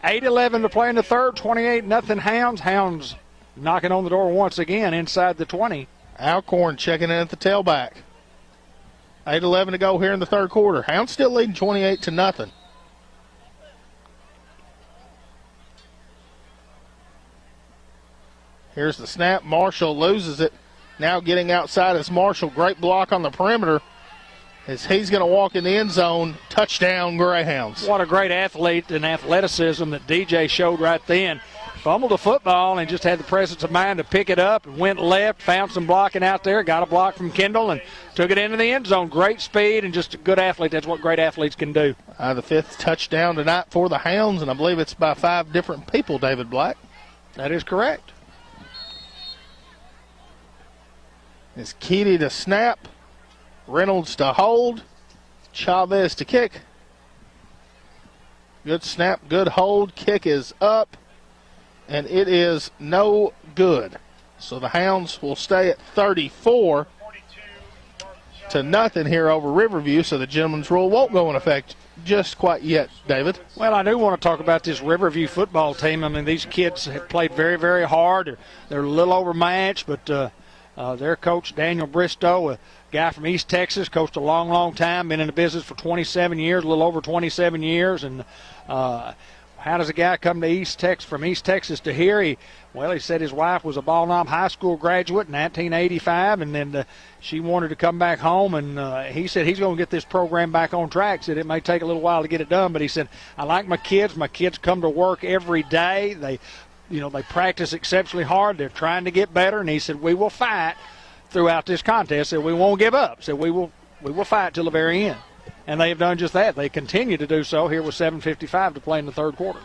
8:11 to play in the third, 28-0 Hounds. Hounds knocking on the door once again inside the 20. Alcorn checking in at the tailback. 8:11 to go here in the third quarter. Hounds still leading 28-0. Here's the snap. Marshall loses it. Now getting outside is Marshall. Great block on the perimeter as he's going to walk in the end zone. Touchdown, Greyhounds. What a great athlete and athleticism that DJ showed right then. Fumbled the football and just had the presence of mind to pick it up and went left, found some blocking out there, got a block from Kendall and took it into the end zone. Great speed and just a good athlete. That's what great athletes can do. The 5th touchdown tonight for the Hounds, and I believe it's by 5 different people, David Black. That is correct. It's Keedy to snap, Reynolds to hold, Chavez to kick. Good snap, good hold, kick is up, and it is no good. So the Hounds will stay at 34-0 here over Riverview, so the gentleman's rule won't go in effect just quite yet, David. Well, I do want to talk about this Riverview football team. I mean, these kids have played very, very hard. They're a little overmatched, but Their coach, Daniel Bristow, a guy from East Texas, coached a long, long time, been in the business for 27 years, a little over 27 years. And how does a guy come to from East Texas to here? He said his wife was a Ball Knob High School graduate in 1985, and then she wanted to come back home, and he said he's going to get this program back on track. He said it may take a little while to get it done, but he said, I like my kids. My kids come to work every day. They practice exceptionally hard. They're trying to get better, and he said we will fight throughout this contest. He said we won't give up. He said we will fight till the very end. And they have done just that. They continue to do so here with 7:55 to play in the third quarter.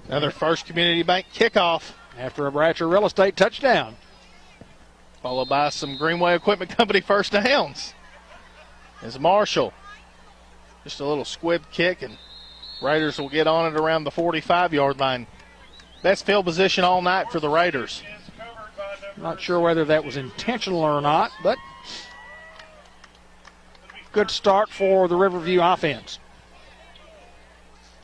Another First Community Bank kickoff. After a Bratcher Real Estate touchdown. Followed by some Greenway Equipment Company first downs. As Marshall, just a little squib kick, and Raiders will get on it around the 45-yard line. Best field position all night for the Raiders. Not sure whether that was intentional or not, but good start for the Riverview offense.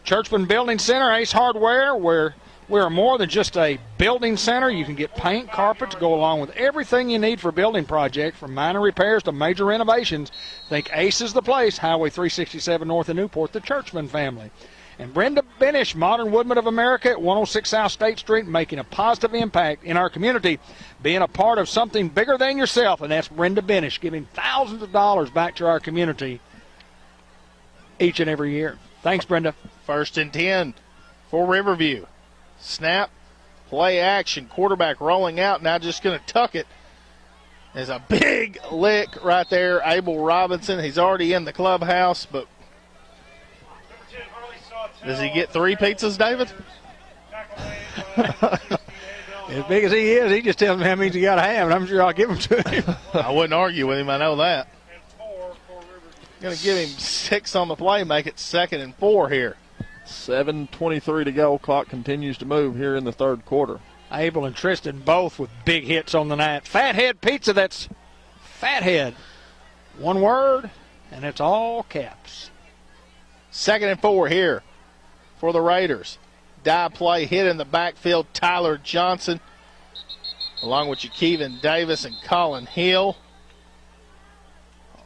Churchman Building Center, Ace Hardware, where we're more than just a building center. You can get paint, carpet to go along with everything you need for a building project, from minor repairs to major renovations. Think Ace is the place. Highway 367 north of Newport, the Churchman family. And Brenda Benish, Modern Woodman of America at 106 South State Street, making a positive impact in our community, being a part of something bigger than yourself, and that's Brenda Benish, giving thousands of dollars back to our community each and every year. Thanks, Brenda. 1st and 10 for Riverview. Snap, play action, quarterback rolling out, now just going to tuck it. There's a big lick right there, Abel Robinson. He's already in the clubhouse, but does he get 3 pizzas, David? As big as he is, he just tells me how many he got to have, and I'm sure I'll give them to him. I wouldn't argue with him, I know that. Going to give him 6 on the play, make it 2nd and 4 here. 7:23 to go. Clock continues to move here in the third quarter. Abel and Tristan both with big hits on the night. Fathead Pizza, that's Fathead. One word, and it's all caps. 2nd and 4 here for the Raiders. Dive play hit in the backfield. Tyler Johnson, along with Jakeevan Davis and Colin Hill.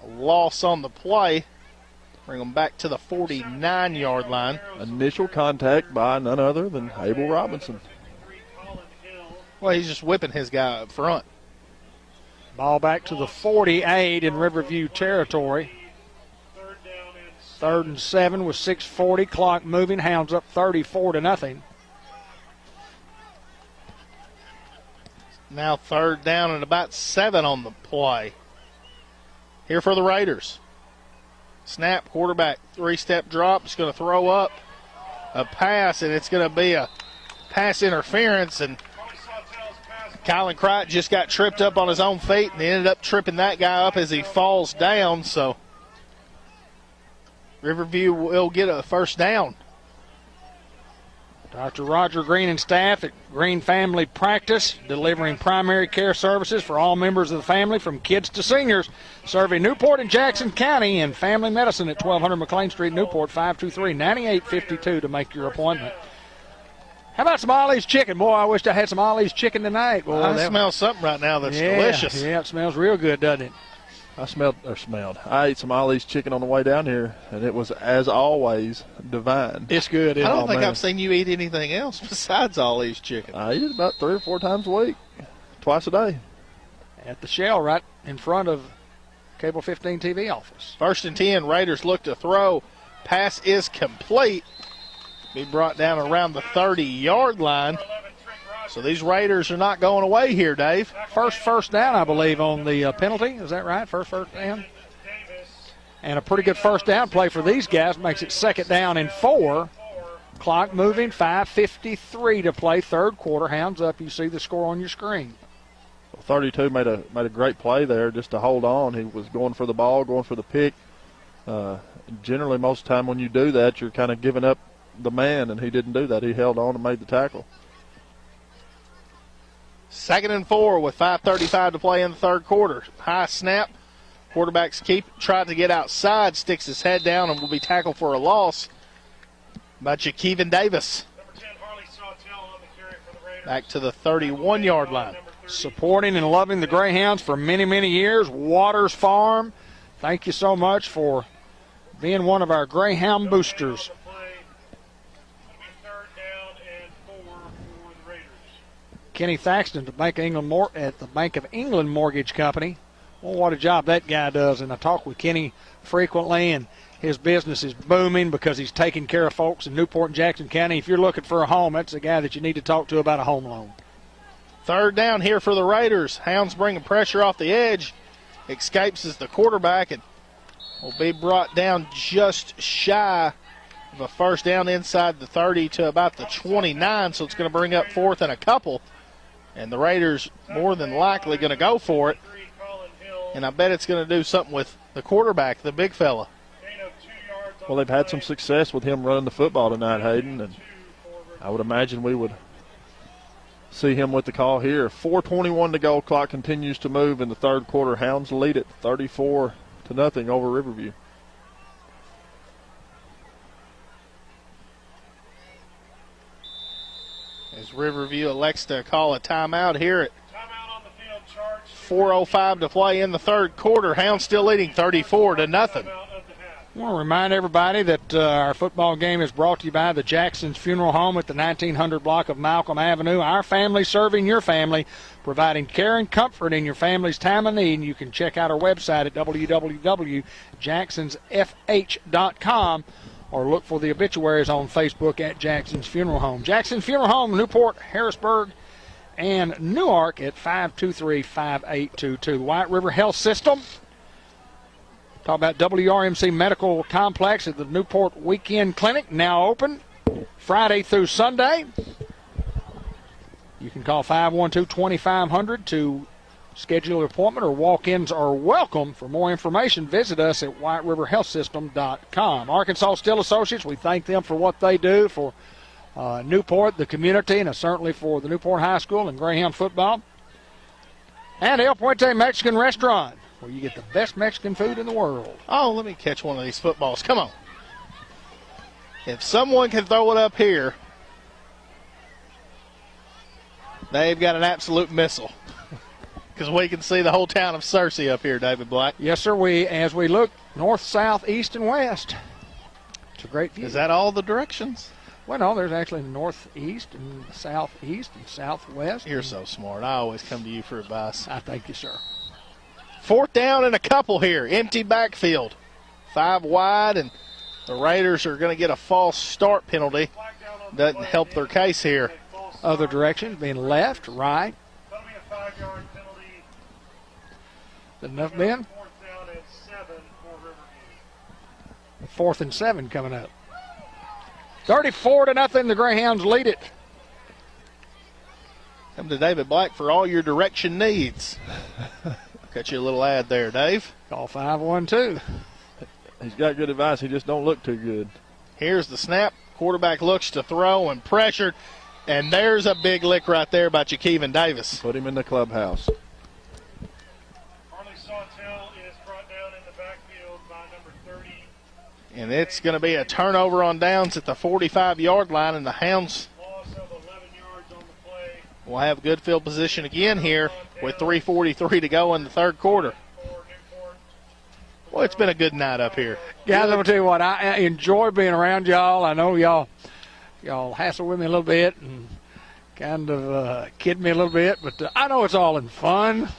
A loss on the play. Bring them back to the 49-yard line. Initial contact by none other than Abel Robinson. Well, he's just whipping his guy up front. Ball back to the 48 in Riverview territory. 3rd and 7 with 6:40. Clock moving. Hounds up 34-0. Now 3rd down and about 7 on the play. Here for the Raiders. Snap, quarterback, 3-step drop. It's going to throw up a pass, and it's going to be a pass interference. And Kylan Crichton just got tripped up on his own feet, and he ended up tripping that guy up as he falls down. So Riverview will get a 1st down. Dr. Roger Green and staff at Green Family Practice, delivering primary care services for all members of the family, from kids to seniors, serving Newport and Jackson County, and family medicine at 1200 McLean Street, Newport, 523-9852 to make your appointment. How about some Ollie's chicken? Boy, I wished I had some Ollie's chicken tonight. Boy, I smell something right now that's delicious. Yeah, it smells real good, doesn't it? I ate some Ollie's chicken on the way down here, and it was, as always, divine. It's good. I don't think I've seen you eat anything else besides Ollie's chicken. I eat it about 3 or 4 times a week, twice a day. At the Shell right in front of Cable 15 TV office. 1st and 10, Raiders look to throw. Pass is complete. Be brought down around the 30-yard line. So these Raiders are not going away here, Dave. First down, I believe, on the penalty. Is that right? First down. And a pretty good 1st down play for these guys. Makes it 2nd down and 4. Clock moving, 5:53 to play, third quarter. Hounds up. You see the score on your screen. 32 made a great play there just to hold on. He was going for the ball, going for the pick. Generally, most of the time when you do that, you're kind of giving up the man, and he didn't do that. He held on and made the tackle. 2nd and 4 with 5:35 to play in the third quarter. High snap. Quarterback's tried to get outside, sticks his head down, and will be tackled for a loss by Jakeevan Davis. Number 10, Harley Sawtell on the carry for the Raiders. back to the 31-yard line. Supporting and loving the Greyhounds for many, many years. Waters Farm, thank you so much for being one of our Greyhound boosters. Kenny Thaxton at the Bank of England Mortgage Company. Well, what a job that guy does. And I talk with Kenny frequently, and his business is booming because he's taking care of folks in Newport and Jackson County. If you're looking for a home, that's the guy that you need to talk to about a home loan. Third down here for the Raiders. Hounds bringing pressure off the edge. Escapes as the quarterback and will be brought down just shy of a first down inside the 30 to about the 29, so it's going to bring up fourth and a couple. And the Raiders more than likely going to go for it. And I bet it's going to do something with the quarterback, the big fella. Well, they've had some success with him running the football tonight, Hayden, and I would imagine we would see him with the call here. 4:21 to go. Clock continues to move in the third quarter. Hounds lead it 34-0 over Riverview. As Riverview elects to call a timeout here at 4:05 to play in the third quarter. Hounds still leading 34-0. I want to remind everybody that our football game is brought to you by the Jackson's Funeral Home at the 1900 block of Malcolm Avenue. Our family serving your family, providing care and comfort in your family's time of need. You can check out our website at www.jacksonsfh.com or look for the obituaries on Facebook at Jackson's Funeral Home. Jackson's Funeral Home, Newport, Harrisburg, and Newark at 523-5822. White River Health System. Talk about WRMC Medical Complex at the Newport Weekend Clinic, now open Friday through Sunday. You can call 512-2500 to schedule an appointment, or walk-ins are welcome. For more information, visit us at whiteriverhealthsystem.com. Arkansas Steel Associates, we thank them for what they do for Newport, the community, and certainly for the Newport High School and Greyhound football. And El Puente Mexican Restaurant, where you get the best Mexican food in the world. Oh, let me catch one of these footballs. Come on. If someone can throw it up here, they've got an absolute missile. Because we can see the whole town of Searcy up here, David Black. Yes, sir. As we look north, south, east, and west, it's a great view. Is that all the directions? Well, no, there's actually northeast and southeast and southwest. You're so smart. I always come to you for advice. I thank you, sir. Fourth down and a couple here. Empty backfield. 5 wide, and the Raiders are going to get a false start penalty. Doesn't help their case here. Other directions, being left, right. That'll be a 5-yard penalty. Enough, Ben? Fourth down and 7 for Riverview. 4th and 7 coming up. 34-0, the Greyhounds lead it. Come to David Black for all your direction needs. Got you a little ad there, Dave. Call 512. He's got good advice. He just don't look too good. Here's the snap. Quarterback looks to throw and pressured. And there's a big lick right there by Jakeevan Davis. Put him in the clubhouse. Harley Sawtell is brought down in the backfield by number 30. And it's going to be a turnover on downs at the 45-yard line, and the Hounds Loss of 11 yards on the play. will have good field position again here with 3:43 to go in the third quarter. Well, it's been a good night up here. Guys, I'm going to tell you what, I enjoy being around y'all. I know y'all hassle with me a little bit and kind of kid me a little bit, but I know it's all in fun,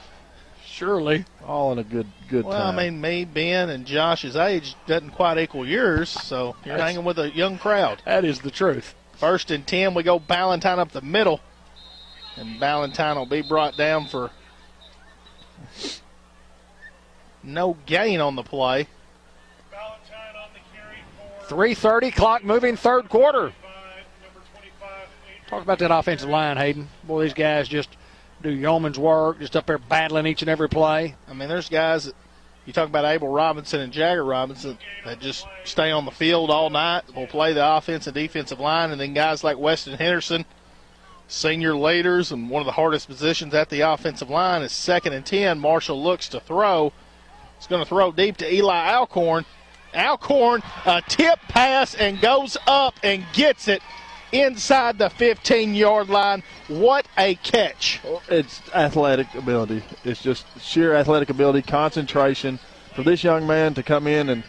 surely. All in a good Well, time. I mean, me, Ben, and Josh's age doesn't quite equal yours, so you're hanging with a young crowd. That is the truth. 1st and 10, we go Ballantyne up the middle, and Ballantyne will be brought down for no gain on the play. Ballantyne on the carry for 3:30, clock moving, third quarter. number 25, Talk about that offensive line, Hayden. Boy, these guys just do yeoman's work, just up there battling each and every play. I mean, there's guys that you talk about Abel Robinson and Jagger Robinson that just stay on the field all night, will play the offensive and defensive line, and then guys like Weston Henderson, senior leaders, and one of the hardest positions at the offensive line is 2nd and 10. Marshall looks to throw. He's going to throw deep to Eli Alcorn. Alcorn, a tip pass, and goes up and gets it. inside the 15-yard line. What a catch. It's athletic ability. It's just sheer athletic ability, concentration. For this young man to come in and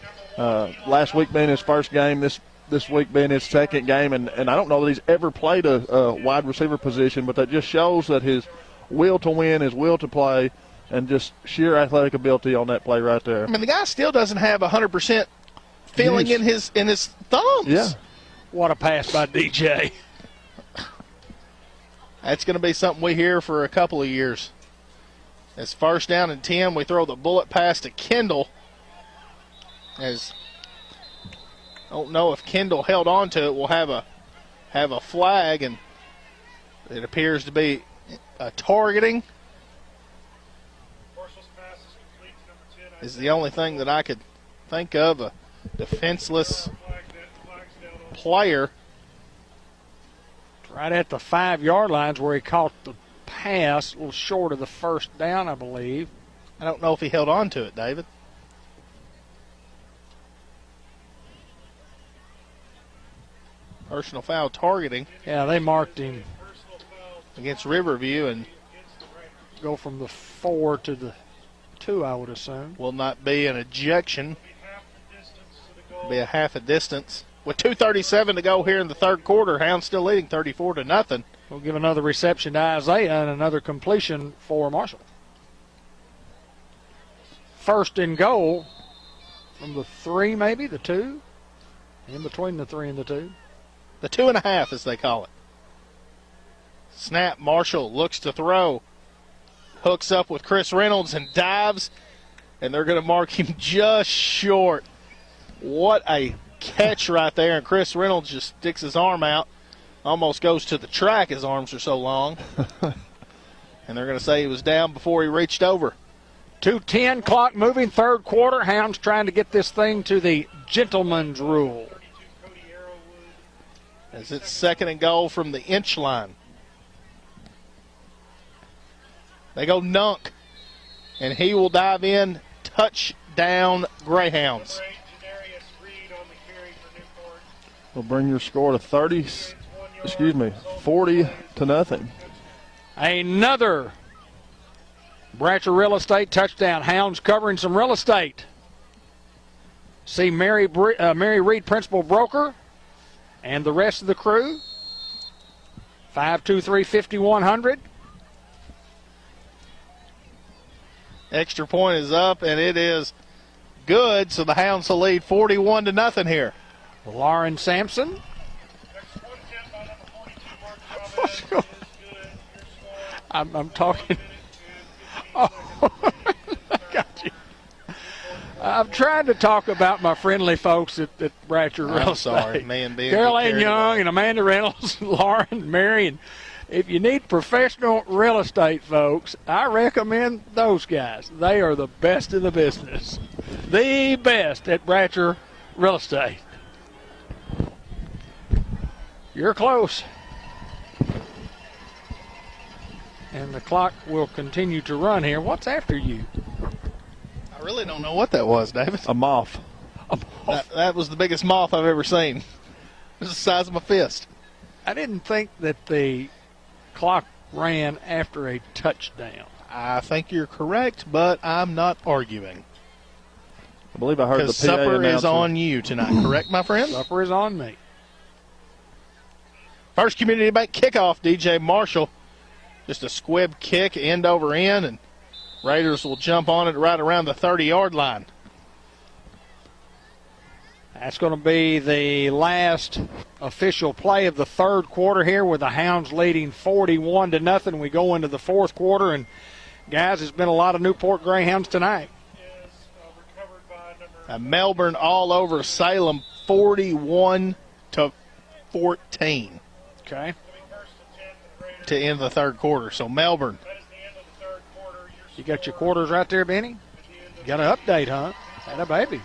last week being his first game, this week being his second game, and I don't know that he's ever played a wide receiver position, but that just shows that his will to win, his will to play, and just sheer athletic ability on that play right there. I mean, the guy still doesn't have 100% feeling in his thumbs. Yeah. What a pass by DJ. That's going to be something we hear for a couple of years. It's first down and 10. We throw the bullet pass to Kendall. As I don't know if Kendall held on to it. We'll have a flag, and it appears to be a targeting. Marshall's pass is complete to number 10. Is the only thing that I could think of, a defenseless Flags down on player. Right at the 5-yard lines where he caught the pass, a little short of the first down, I believe. I don't know if he held on to it, David. Personal foul targeting Yeah, they marked him. against Riverview, and Go from the 4 to the 2, I would assume. will not be an ejection. half the distance to the goal. Be a half a distance. With 2:37 to go here in the third quarter, Hounds still leading 34-0. We'll give another reception to Isaiah and another completion for Marshall. First and goal from the 3, maybe, the 2. In between the 3 and the 2. The 2.5, as they call it. Snap, Marshall looks to throw. Hooks up with Chris Reynolds and dives, and they're going to mark him just short. What a catch right there, and Chris Reynolds just sticks his arm out. Almost goes to the track, his arms are so long. And they're going to say he was down before he reached over. 2:10, clock moving, third quarter. Hounds trying to get this thing to the gentleman's rule. As it's second and goal from the inch line. They go Nunk, and he will dive in. Touchdown, Greyhounds. Will bring your score to 40-0. Another Bratcher Real Estate touchdown. Hounds covering some real estate. See Mary Reed, principal broker, and the rest of the crew. 523-5100. Extra point is up, and it is good, so the Hounds will lead 41-0 here. Lauren Sampson. I'm talking. Oh, I got you. I'm trying to talk about my friendly folks at Bratcher Real I'm Estate. sorry, man. Carol Ann Young and Amanda Reynolds, Lauren, Mary, and if you need professional real estate, folks, I recommend those guys. They are the best in the business. The best at Bratcher Real Estate. You're close. And the clock will continue to run here. What's after you? I really don't know what that was, David. A moth. That was the biggest moth I've ever seen. It was the size of my fist. I didn't think that the clock ran after a touchdown. I think you're correct, but I'm not arguing. I believe I heard the PA Because supper is announcer. on you tonight, correct, my friend? Supper is on me. First Community Bank kickoff, DJ Marshall. Just a squib kick, end over end, and Raiders will jump on it right around the 30-yard line. That's going to be the last official play of the third quarter here with the Hounds leading 41-0. We go into the fourth quarter, and guys, it's been a lot of Newport Greyhounds tonight. Melbourne all over Salem, 41-14 Okay. to end the third quarter. So Melbourne. You got your quarters right there, Benny? You got an update, huh? Had a baby.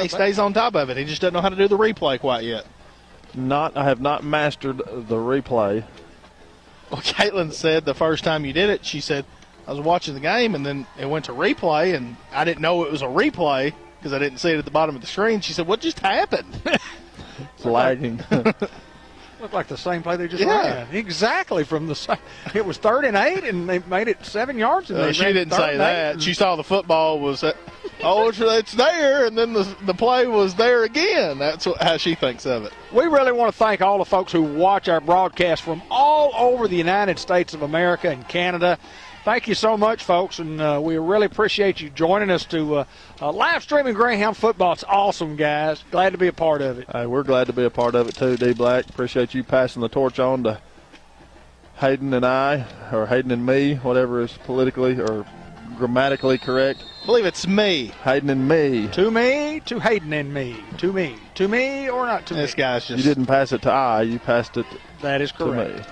He stays on top of it. He just doesn't know how to do the replay quite yet. I have not mastered the replay. Well, Caitlin said the first time you did it, she said, I was watching the game, and then it went to replay, and I didn't know it was a replay because I didn't see it at the bottom of the screen. She said, what just happened? It's lagging. Looked like the same play they just Yeah. ran. Exactly from the same. It was 3rd and 8, and they made it 7 yards. And they She ran didn't 3rd say and 8, that. and She saw the football was, it's there, and then the play was there again. That's how she thinks of it. We really want to thank all the folks who watch our broadcast from all over the United States of America and Canada. Thank you so much, folks, and we really appreciate you joining us to live streaming Greyhound football. It's awesome, guys. Glad to be a part of it. Hey, we're glad to be a part of it too, D. Black. Appreciate you passing the torch on to Hayden and I, or Hayden and me, whatever is politically or grammatically correct. I believe it's me. Hayden and me. To me, to Hayden and me, to me, or not to This me. guy's just You didn't pass it to I, you passed it That is to correct. me.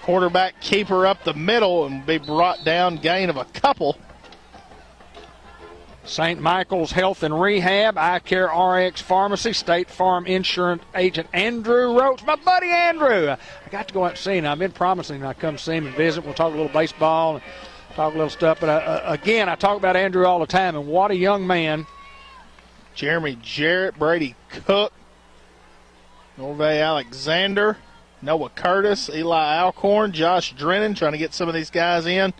quarterback keeper up the middle and be brought down, gain of a couple. St. Michael's Health and Rehab, Eye Care RX Pharmacy, State Farm Insurance Agent Andrew Roach. My buddy Andrew. I got to go out and see him. I've been promising I'd come see him and visit. We'll talk a little baseball and talk a little stuff. But again, I talk about Andrew all the time, and what a young man. Jeremy Jarrett, Brady Cook, Norvay Alexander, Noah Curtis, Eli Alcorn, Josh Drennan, trying to get some of these guys in.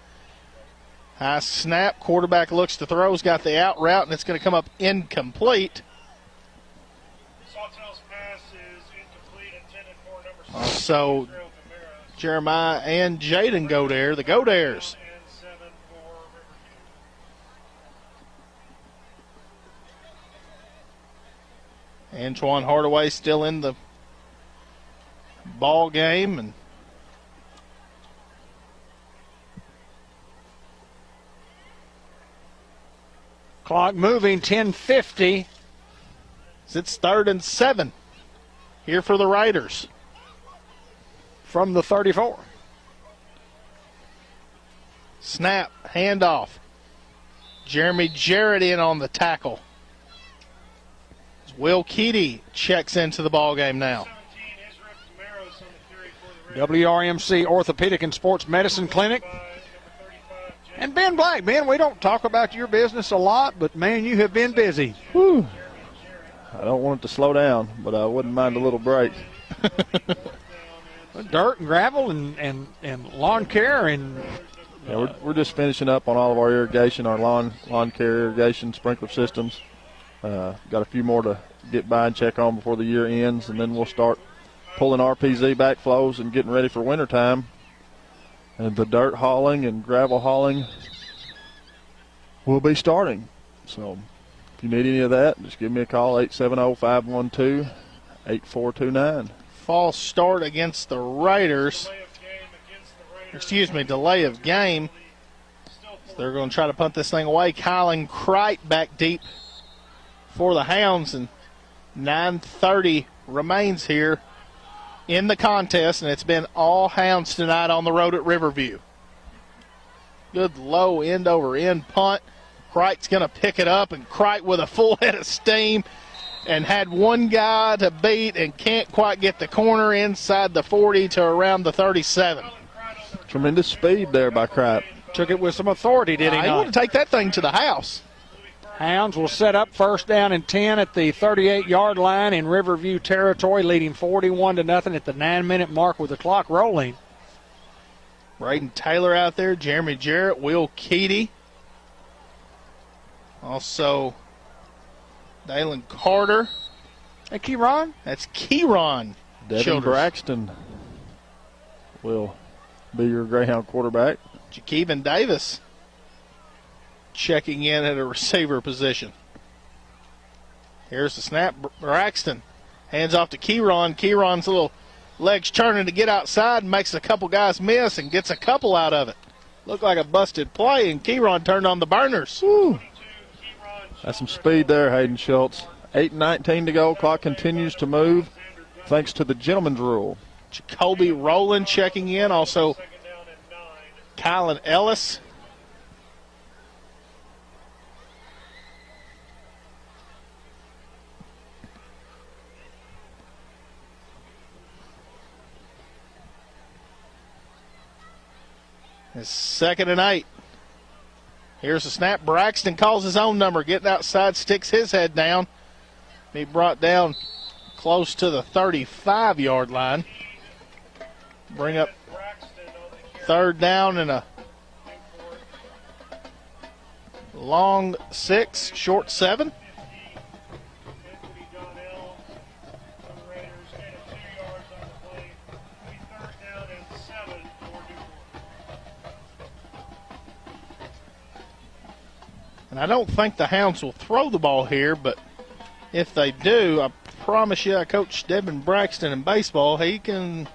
High snap, quarterback looks to throw, has got the out route, and it's going to come up incomplete. Sawtell's pass is incomplete, intended for number 7. So Israel Camaros. Jeremiah and Jaden go there, the Go Dares. And 7 for Riverview. Antoine Hardaway still in the ball game, and Clock moving, 10:50. it's 3rd and 7 here for the Raiders. From the 34. Snap, handoff. Jeremy Jarrett in on the tackle. Will Keedy checks into the ball game now. 17, Israel Camaros on the carry for the Raiders. WRMC Orthopedic and Sports Medicine Clinic. Number 35, James. And Ben Black. Ben, we don't talk about your business a lot, but, man, you have been busy. Whew. I don't want it to slow down, but I wouldn't mind a little break. Dirt and gravel and lawn care and Yeah, we're just finishing up on all of our irrigation, our lawn care irrigation, sprinkler systems. Got a few more to get by and check on before the year ends, and then we'll start pulling RPZ backflows and getting ready for wintertime. And the dirt hauling and gravel hauling will be starting. So if you need any of that, just give me a call, 870-512-8429. False start against the Raiders. Delay of game against the Raiders. Excuse me, delay of game. Still So they're going to try to punt this thing away. Kylan Crite back deep for the Hounds, and 9:30 remains here in the contest, and it's been all Hounds tonight on the road at Riverview. Good low end-over-end punt. Crite's going to pick it up, and Crite with a full head of steam and had one guy to beat and can't quite get the corner inside the 40 to around the 37. Tremendous speed there by Crap. took it with some authority, did he I not? want to take that thing to the house. Hounds will set up 1st down and 10 at the 38-yard line in Riverview territory, leading 41-0 at the 9-minute mark with the clock rolling. Braden Taylor out there, Jeremy Jarrett, Will Keedy. Also, Dalen Carter. Hey, Keyron? That's Keyron Devin Childers. Braxton will be your Greyhound quarterback. Jakeevan Davis checking in at a receiver position. Here's the snap. Braxton hands off to Keyron. Keyron's little legs turning to get outside and makes a couple guys miss and gets a couple out of it. Looked like a busted play, and Keyron turned on the burners. Woo. That's some speed there, Hayden Schultz. 8:19 to go. Clock continues to move thanks to the gentleman's rule. Jacoby Rowland checking in. Also, Kylan Ellis. It's 2nd and 8. Here's the snap. Braxton calls his own number, getting outside, sticks his head down. He brought down close to the 35-yard line. Bring up third down and a long 6, short 7. And I don't think the Hounds will throw the ball here, but if they do, I promise you, I coach Devin Braxton in baseball. He can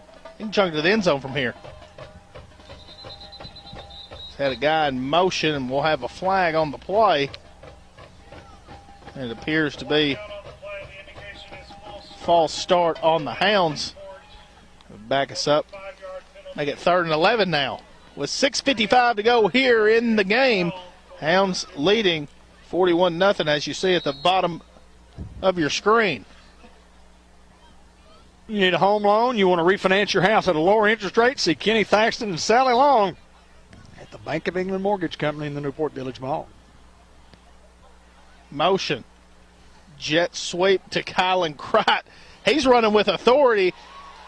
chunk to the end zone from here. He's had a guy in motion, and we'll have a flag on the play. And it appears to be false start on the Hounds. Back us up. Make it 3rd and 11 now. With 6:55 to go here in the game. Hounds leading 41-0, as you see at the bottom of your screen. You need a home loan, you want to refinance your house at a lower interest rate, see Kenny Thaxton and Sally Long at the Bank of England Mortgage Company in the Newport Village Mall. Motion. Jet sweep to Kylan Crott. He's running with authority,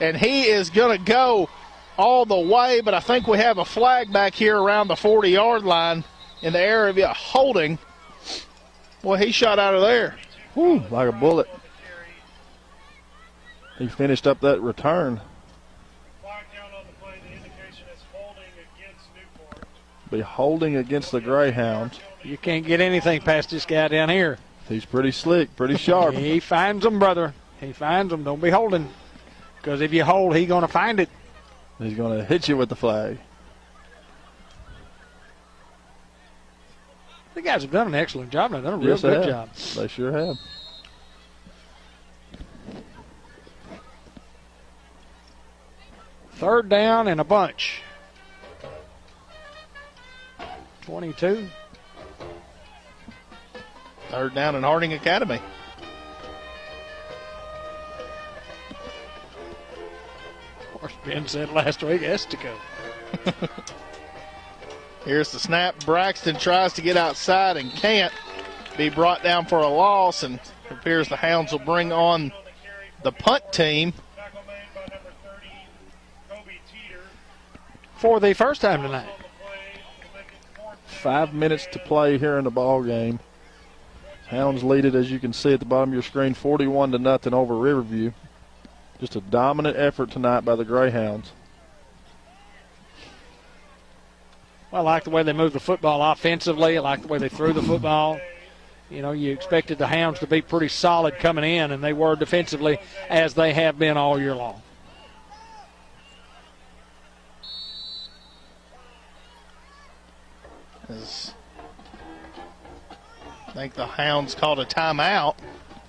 and he is going to go all the way, but I think we have a flag back here around the 40-yard line in the area of holding. Well, he shot out of there. Whew, like a bullet. He finished up that return. Be holding against the Greyhounds. You can't get anything past this guy down here. He's pretty slick, pretty sharp. He finds them, brother. He finds them. Don't be holding. Because if you hold, he's going to find it. He's going to hit you with the flag. The guys have done an excellent job. They've done a real good job. They sure have. Third down and a bunch. 22. Third down in Harding Academy. Of course, Ben said last week, Estico. Here's the snap. Braxton tries to get outside and can't. Be brought down for a loss, and it appears the Hounds will bring on the punt team for the first time tonight. 5 minutes to play here in the ball game. Hounds lead it, as you can see at the bottom of your screen, 41-0 over Riverview. Just a dominant effort tonight by the Greyhounds. Well, I like the way they moved the football offensively. I like the way they threw the football. You know, you expected the Hounds to be pretty solid coming in, and they were defensively, as they have been all year long. I think the Hounds called a timeout.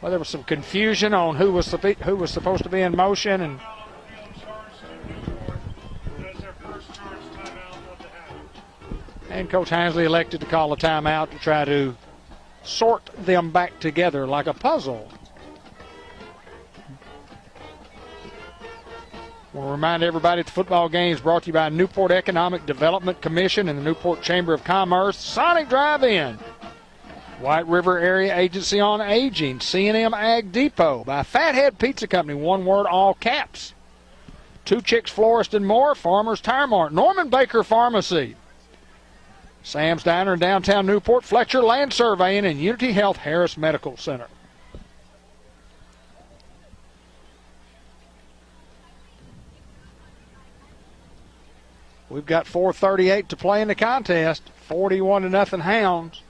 Well, there was some confusion on who was supposed to be in motion, and Coach Hinsley elected to call a timeout to try to sort them back together like a puzzle. I want to remind everybody the football game is brought to you by Newport Economic Development Commission and the Newport Chamber of Commerce, Sonic Drive-In, White River Area Agency on Aging, C&M Ag Depot, by Fathead Pizza Company, one word, all caps, Two Chicks Florist and More, Farmers Tire Mart, Norman Baker Pharmacy, Sam's Diner in downtown Newport, Fletcher Land Surveying, and Unity Health Harris Medical Center. We've got 4:38 to play in the contest. 41-0 Hounds.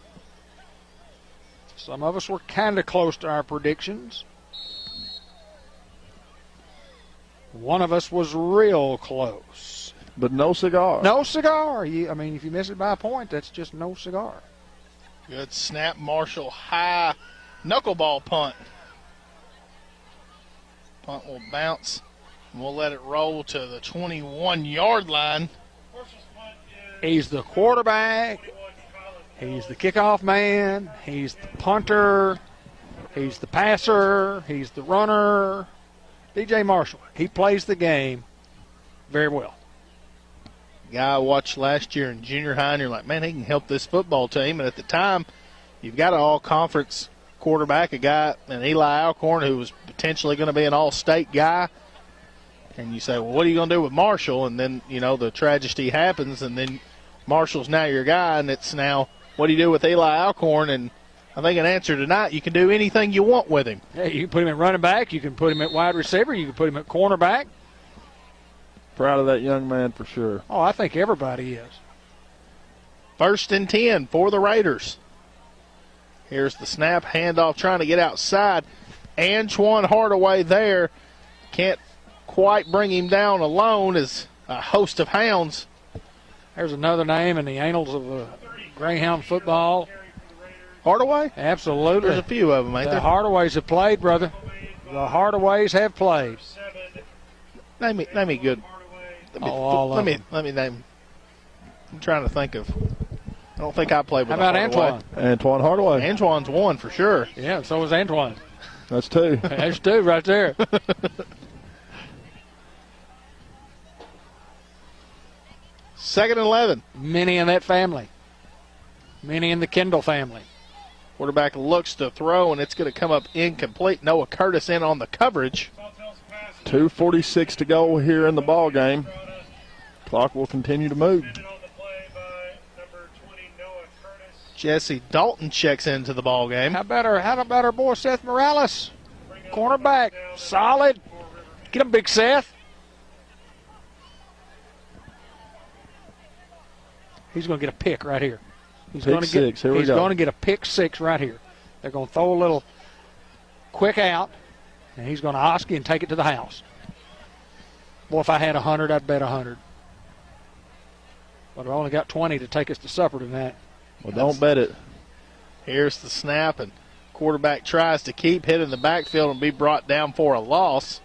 Some of us were kind of close to our predictions. One of us was real close. But no cigar. No cigar. I mean, if you miss it by a point, that's just no cigar. Good snap, Marshall. High knuckleball punt. Punt will bounce, and we'll let it roll to the 21-yard line. He's the quarterback. He's the kickoff man. He's the punter. He's the passer. He's the runner. DJ Marshall. He plays the game very well. Guy I watched last year in junior high, and you're like, man, he can help this football team. And at the time, you've got an all-conference quarterback, an Eli Alcorn, who was potentially going to be an all-state guy. And you say, well, what are you going to do with Marshall? And then, the tragedy happens, and then Marshall's now your guy, and it's now, what do you do with Eli Alcorn? And I think an answer tonight, you can do anything you want with him. Yeah, you can put him at running back. You can put him at wide receiver. You can put him at cornerback. Proud of that young man for sure. Oh, I think everybody is. 1st and 10 for the Raiders. Here's the snap, handoff trying to get outside. Antoine Hardaway there. Can't quite bring him down alone as a host of hounds. There's another name in the annals of Greyhound football. Hardaway? Absolutely. There's a few of them, ain't The there? Hardaways have played, brother. The Hardaways have played. Name me good. Let me name. I'm trying to think of. I don't think I played with. How about Hardaway. Antoine? Antoine Hardaway. Antoine's one for sure. Yeah, so was Antoine. That's two. That's two right there. 2nd and 11. Many in that family. Many in the Kendall family. Quarterback looks to throw, and it's going to come up incomplete. Noah Curtis in on the coverage. 2:46 to go here in the ball game. Clock will continue to move. Jesse Dalton checks into the ball game. How about our boy Seth Morales? Cornerback. Solid. Get him, Big Seth. He's going to get a pick right here. He's going to get a pick six right here. They're going to throw a little quick out, and he's going to Oski and take it to the house. Boy, if I had 100, I'd bet 100. But I've only got 20 to take us to supper tonight. Well, don't bet it. Here's the snap, and quarterback tries to keep, hit in the backfield, and be brought down for a loss.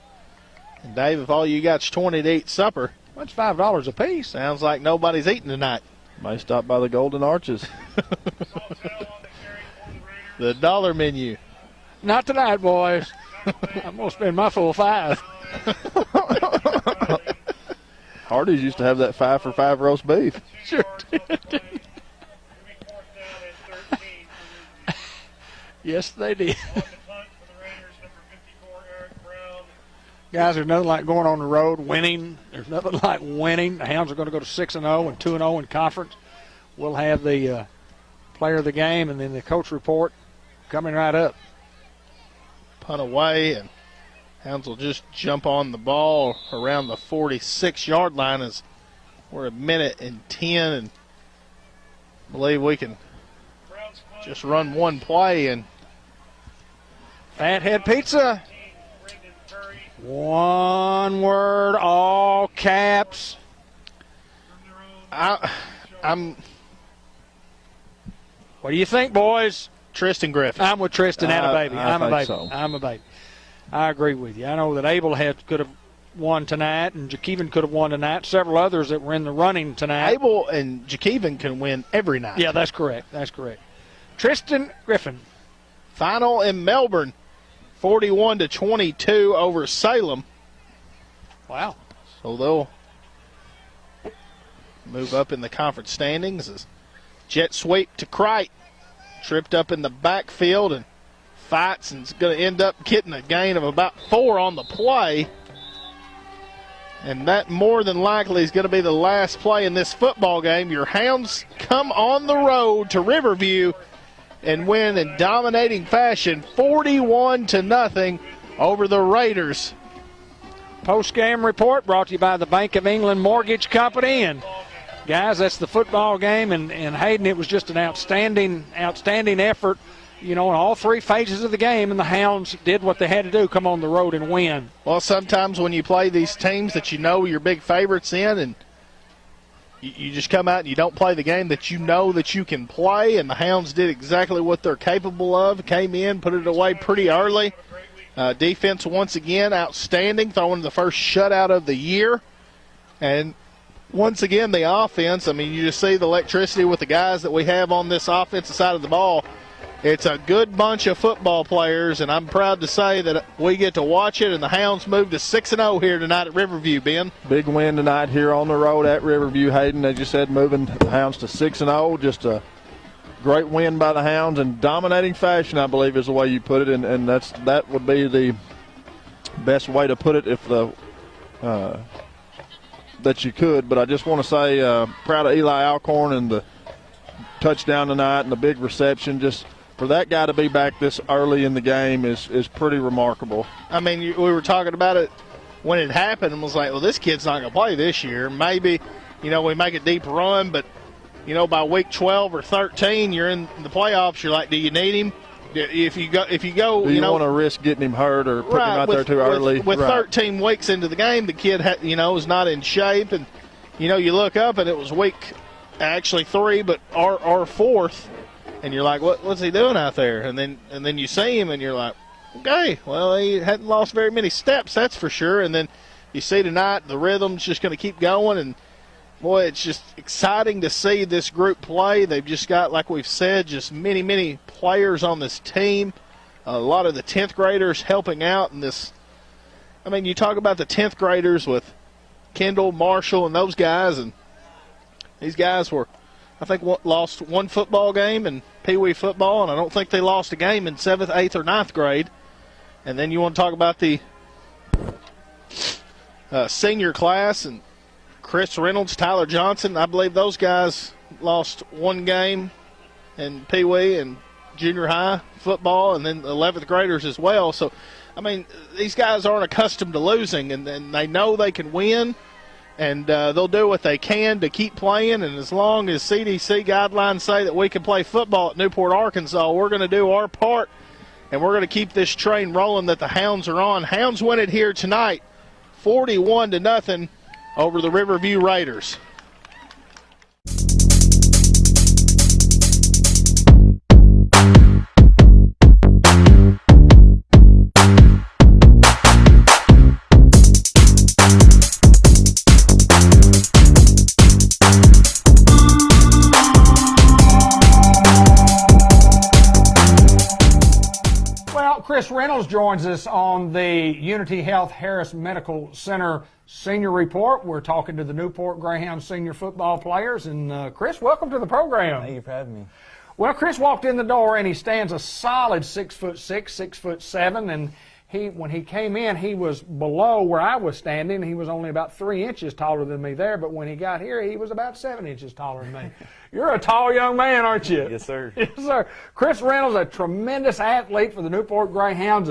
And Dave, if all you got's 20 to eat supper, that's $5 a piece. Sounds like nobody's eating tonight. May stop by the Golden Arches. The dollar menu. Not tonight, boys. I'm going to spend my full $5. Hardee's used to have that 5 for $5 roast beef. Sure did. Yes, they did. Guys, there's nothing like going on the road, winning. There's nothing like winning. The Hounds are going to go to 6-0 and 2-0 in conference. We'll have the player of the game and then the coach report coming right up. Punt away, and Hounds will just jump on the ball around the 46-yard line as we're 1:10, and believe we can just run one play. And Fathead Pizza. One word, all caps. I'm. What do you think, boys? Tristan Griffin. I'm with Tristan and a baby. I'm a baby. So. I'm a baby. I agree with you. I know that Abel could have won tonight, and Jakeven could have won tonight. Several others that were in the running tonight. Abel and Jakeven can win every night. Yeah, that's correct. That's correct. Tristan Griffin. Final in Melbourne, 41-22 over Salem. Wow. So they'll move up in the conference standings as jet sweep to Crite. Tripped up in the backfield and fights, and is going to end up getting a gain of about 4 on the play. And that more than likely is going to be the last play in this football game. Your Hounds come on the road to Riverview and win in dominating fashion, 41-0 over the Raiders. Post-game report brought to you by the Bank of England Mortgage Company. And, guys, that's the football game. And Hayden, it was just an outstanding effort, in all three phases of the game. And the Hounds did what they had to do, come on the road and win. Well, sometimes when you play these teams that you're big favorites in, and you just come out and you don't play the game that you know that you can play, and the Hounds did exactly what they're capable of. Came in, put it away pretty early. Defense, once again, outstanding, throwing the first shutout of the year. And once again, the offense, you just see the electricity with the guys that we have on this offensive side of the ball. It's a good bunch of football players, and I'm proud to say that we get to watch it, and the Hounds move to 6-0 here tonight at Riverview, Ben. Big win tonight here on the road at Riverview, Hayden. As you said, moving the Hounds to 6-0. Just a great win by the Hounds in dominating fashion, I believe is the way you put it, and that would be the best way to put it if that you could. But I just want to say proud of Eli Alcorn and the touchdown tonight and the big reception. Just for that guy to be back this early in the game is pretty remarkable. I mean, we were talking about it when it happened and was like, well, this kid's not going to play this year. Maybe, we make a deep run, but, by week 12 or 13, you're in the playoffs. You're like, do you need him? If you go, do you want to risk getting him hurt or putting him out there too early? With 13 weeks into the game, the kid, is not in shape. And, you look up and it was week actually 3, but our 4th. And you're like, what's he doing out there? And then you see him and you're like, okay, well, he hadn't lost very many steps, that's for sure. And then you see tonight the rhythm's just going to keep going. And, boy, it's just exciting to see this group play. They've just got, like we've said, just many, many players on this team. A lot of the 10th graders helping out in this. I mean, you talk about the 10th graders with Kendall, Marshall, and those guys. And these guys were, I think, lost one football game in Pee Wee football, and I don't think they lost a game in 7th, 8th, or 9th grade. And then you want to talk about the senior class and Chris Reynolds, Tyler Johnson. I believe those guys lost one game in Pee Wee and junior high football, and then the 11th graders as well. So, I mean, these guys aren't accustomed to losing, and they know they can win. And they'll do what they can to keep playing. And as long as CDC guidelines say that we can play football at Newport, Arkansas, we're going to do our part, and we're going to keep this train rolling that the Hounds are on. Hounds win it here tonight, 41-0 over the Riverview Raiders. Chris Reynolds joins us on the Unity Health Harris Medical Center Senior Report. We're talking to the Newport Greyhounds senior football players. And Chris, welcome to the program. Thank you for having me. Well, Chris walked in the door and he stands a solid 6'6", 6'7", and when he came in, he was below where I was standing. He was only about 3 inches taller than me there, but when he got here, he was about 7 inches taller than me. You're a tall young man, aren't you? Yes, sir. Yes, sir. Chris Reynolds, a tremendous athlete for the Newport Greyhounds,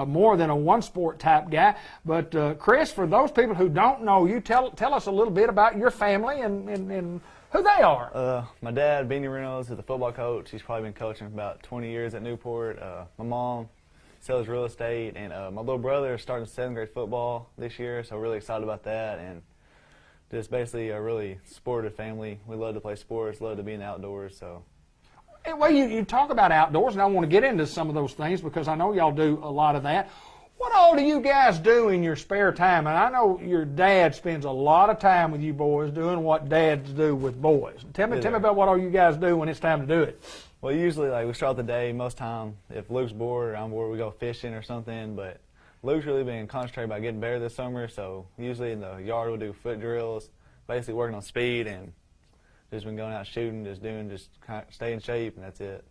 more than a one-sport type guy. But, Chris, for those people who don't know you, tell us a little bit about your family and who they are. My dad, Beanie Reynolds, is a football coach. He's probably been coaching for about 20 years at Newport. My mom sells real estate, and my little brother is starting 7th grade football this year, so really excited about that. And just basically a really sportive family. We love to play sports, love to be in the outdoors. So, well, you talk about outdoors, and I want to get into some of those things because I know y'all do a lot of that. What all do you guys do in your spare time? And I know your dad spends a lot of time with you boys doing what dads do with boys. Tell me about what all you guys do when it's time to do it. Well, usually, we start the day. Most time, if Luke's bored or I'm bored, we go fishing or something. But Luke's really been concentrating about getting better this summer. So usually in the yard, we'll do foot drills, basically working on speed, and just been going out shooting, just kind of stay in shape, and that's it.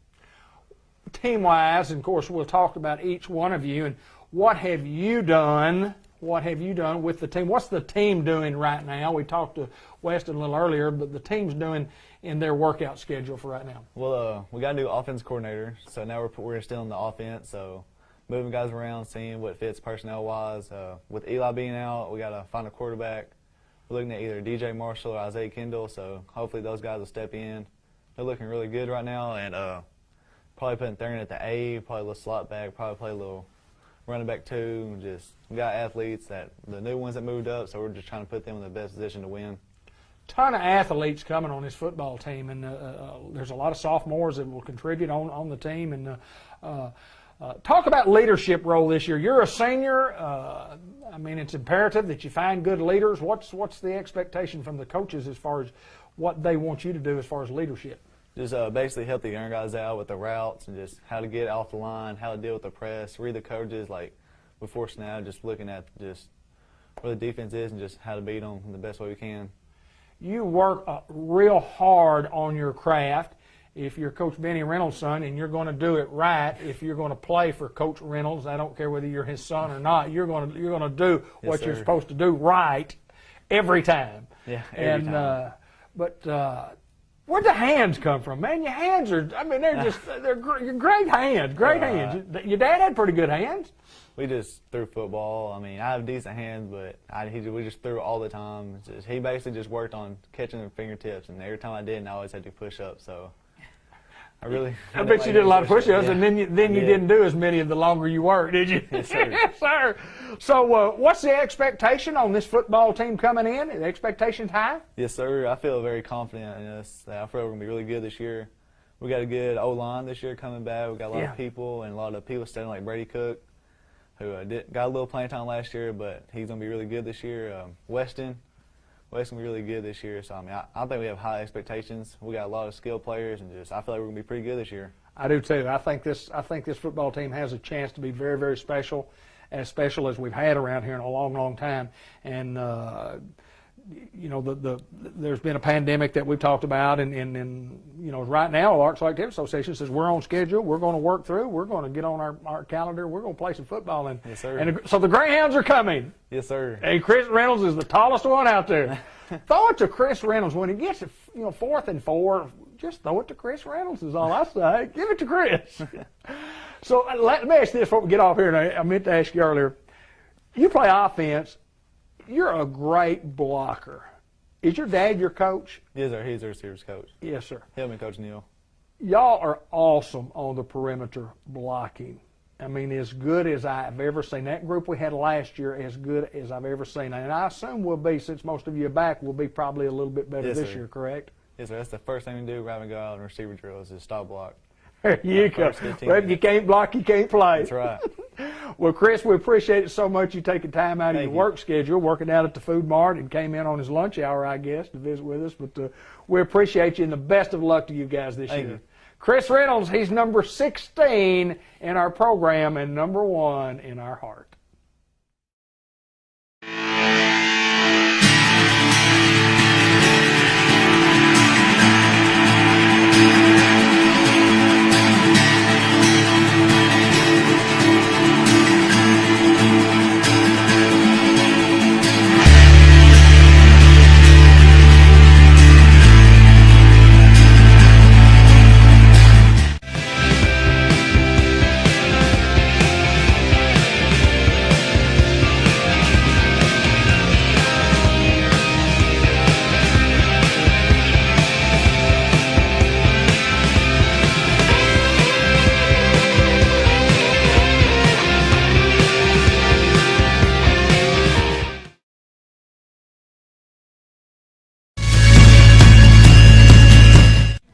Team-wise, and of course, we'll talk about each one of you and what have you done? What have you done with the team? What's the team doing right now? We talked to Weston a little earlier, but the team's doing in their workout schedule for right now. Well, we got a new offense coordinator, so now we're still in the offense. So moving guys around, seeing what fits personnel-wise. With Eli being out, we got to find a quarterback. We're looking at either DJ Marshall or Isaiah Kendall, so hopefully those guys will step in. They're looking really good right now, and probably putting Thurman at the A, probably a little slot back, probably play a little running back too. We got athletes, the new ones that moved up, so we're just trying to put them in the best position to win. Ton of athletes coming on this football team, and there's a lot of sophomores that will contribute on the team. And talk about leadership role this year. You're a senior. I mean, it's imperative that you find good leaders. What's the expectation from the coaches as far as what they want you to do as far as leadership? Just basically help the young guys out with the routes and just how to get off the line, how to deal with the press, read the coverages like before snap, just looking at just where the defense is and just how to beat them in the best way we can. You work real hard on your craft, if you're Coach Benny Reynolds' son and you're going to do it right, if you're going to play for Coach Reynolds, I don't care whether you're his son or not, you're going to do what you're supposed to do right every time. Yeah, every time. But where'd the hands come from, man? Your hands are, I mean, they're great hands, great hands. Your dad had pretty good hands. We just threw football. I mean, I have decent hands, but we just threw all the time. He basically just worked on catching the fingertips, and every time I didn't, I always had to push up. So I bet you did a lot of push-ups, yeah. And then you didn't do as many the longer you worked, did you? Yes, sir. Yes, sir. So what's the expectation on this football team coming in? Are the expectations high? Yes, sir. I feel very confident in us. I feel we're going to be really good this year. We got a good O-line this year coming back. We got a lot of people, and a lot of people standing like Brady Cook, who got a little playing time last year, but he's going to be really good this year. Weston's going to be really good this year. So, I mean, I think we have high expectations. We got a lot of skilled players, and I feel like we're going to be pretty good this year. I do, too. I think this football team has a chance to be very, very special as we've had around here in a long, long time. And, you know, there's been a pandemic that we've talked about, and you know, right now, the Arts Activity Association says we're on schedule. We're going to work through. We're going to get on our calendar. We're going to play some football. And, yes, sir. And so the Greyhounds are coming. Yes, sir. And Chris Reynolds is the tallest one out there. Throw it to Chris Reynolds when he gets it, 4th and 4. Just throw it to Chris Reynolds is all I say. Give it to Chris. So let me ask you this before we get off here. And I meant to ask you earlier. You play offense. You're a great blocker. Is your dad your coach? Yes, sir. He's our receivers coach. Yes, sir. Help me, Coach Neal. Y'all are awesome on the perimeter blocking. I mean, as good as I've ever seen. That group we had last year, as good as I've ever seen. And I assume we'll be, since most of you are back, we'll be probably a little bit better this year, correct? Yes, sir. That's the first thing we do rather than go out and receiver drills is stop block. There you go. Well, if you can't block, you can't play. That's right. Well, Chris, we appreciate it so much you taking time out of your work schedule, working out at the Food Mart, and came in on his lunch hour, I guess, to visit with us. But we appreciate you, and the best of luck to you guys this year. You. Chris Reynolds, he's number 16 in our program and number 1 in our heart.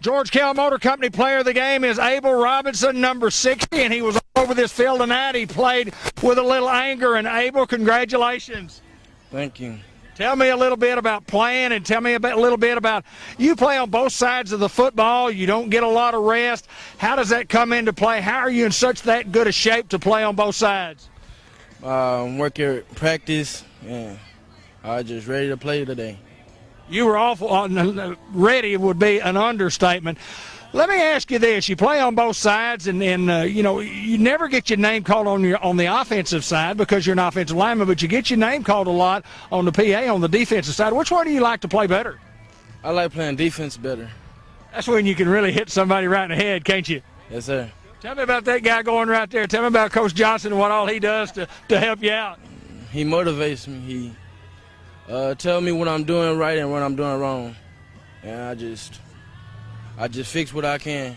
George Kell Motor Company player of the game is Abel Robinson, number 60, and he was all over this field tonight. He played with a little anger, and Abel, congratulations. Thank you. Tell me a little bit about playing, and tell me a little bit about, you play on both sides of the football. You don't get a lot of rest. How does that come into play? How are you in such that good a shape to play on both sides? Work your practice, and I was just ready to play today. You were awful ready would be an understatement. Let me ask you this: you play on both sides, and you know, you never get your name called on the offensive side because you're an offensive lineman, but you get your name called a lot on the PA on the defensive side. Which one do you like to play better? I like playing defense better. That's when you can really hit somebody right in the head, can't you? Yes, sir. Tell me about that guy going right there. Tell me about Coach Johnson and what all he does to help you out. He motivates me. He tell me what I'm doing right and what I'm doing wrong, and I just fix what I can.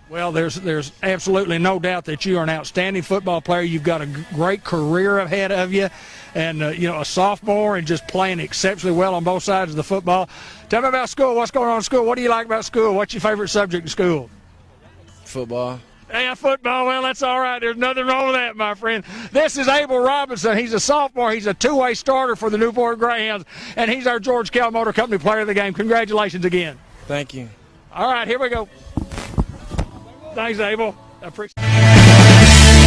Well, there's absolutely no doubt that you are an outstanding football player. You've got a great career ahead of you, and you know, a sophomore and just playing exceptionally well on both sides of the football. Tell me about school. What's going on in school? What do you like about school? What's your favorite subject in school? Football. Yeah, football. Well, that's all right. There's nothing wrong with that, my friend. This is Abel Robinson. He's a sophomore. He's a two-way starter for the Newport Greyhounds, and he's our George Kell Motor Company player of the game. Congratulations again. Thank you. All right, here we go. Thanks, Abel. I appreciate it.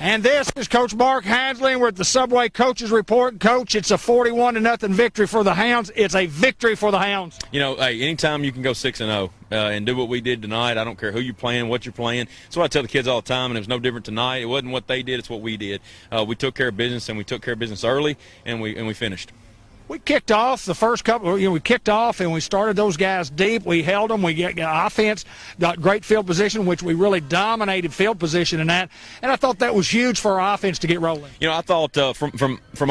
And this is Coach Mark Hansley, and we're at the Subway Coaches Report. Coach, it's a 41-0 victory for the Hounds. It's a victory for the Hounds. You know, hey, anytime you can go 6-0 and do what we did tonight, I don't care who you're playing, what you're playing. That's what I tell the kids all the time, and it was no different tonight. It wasn't what they did, it's what we did. We took care of business, and we took care of business early, and we finished. We kicked off the first couple. We kicked off and we started those guys deep. We held them. We got offense, got great field position, which we really dominated field position in that. And I thought that was huge for our offense to get rolling. You know, I thought from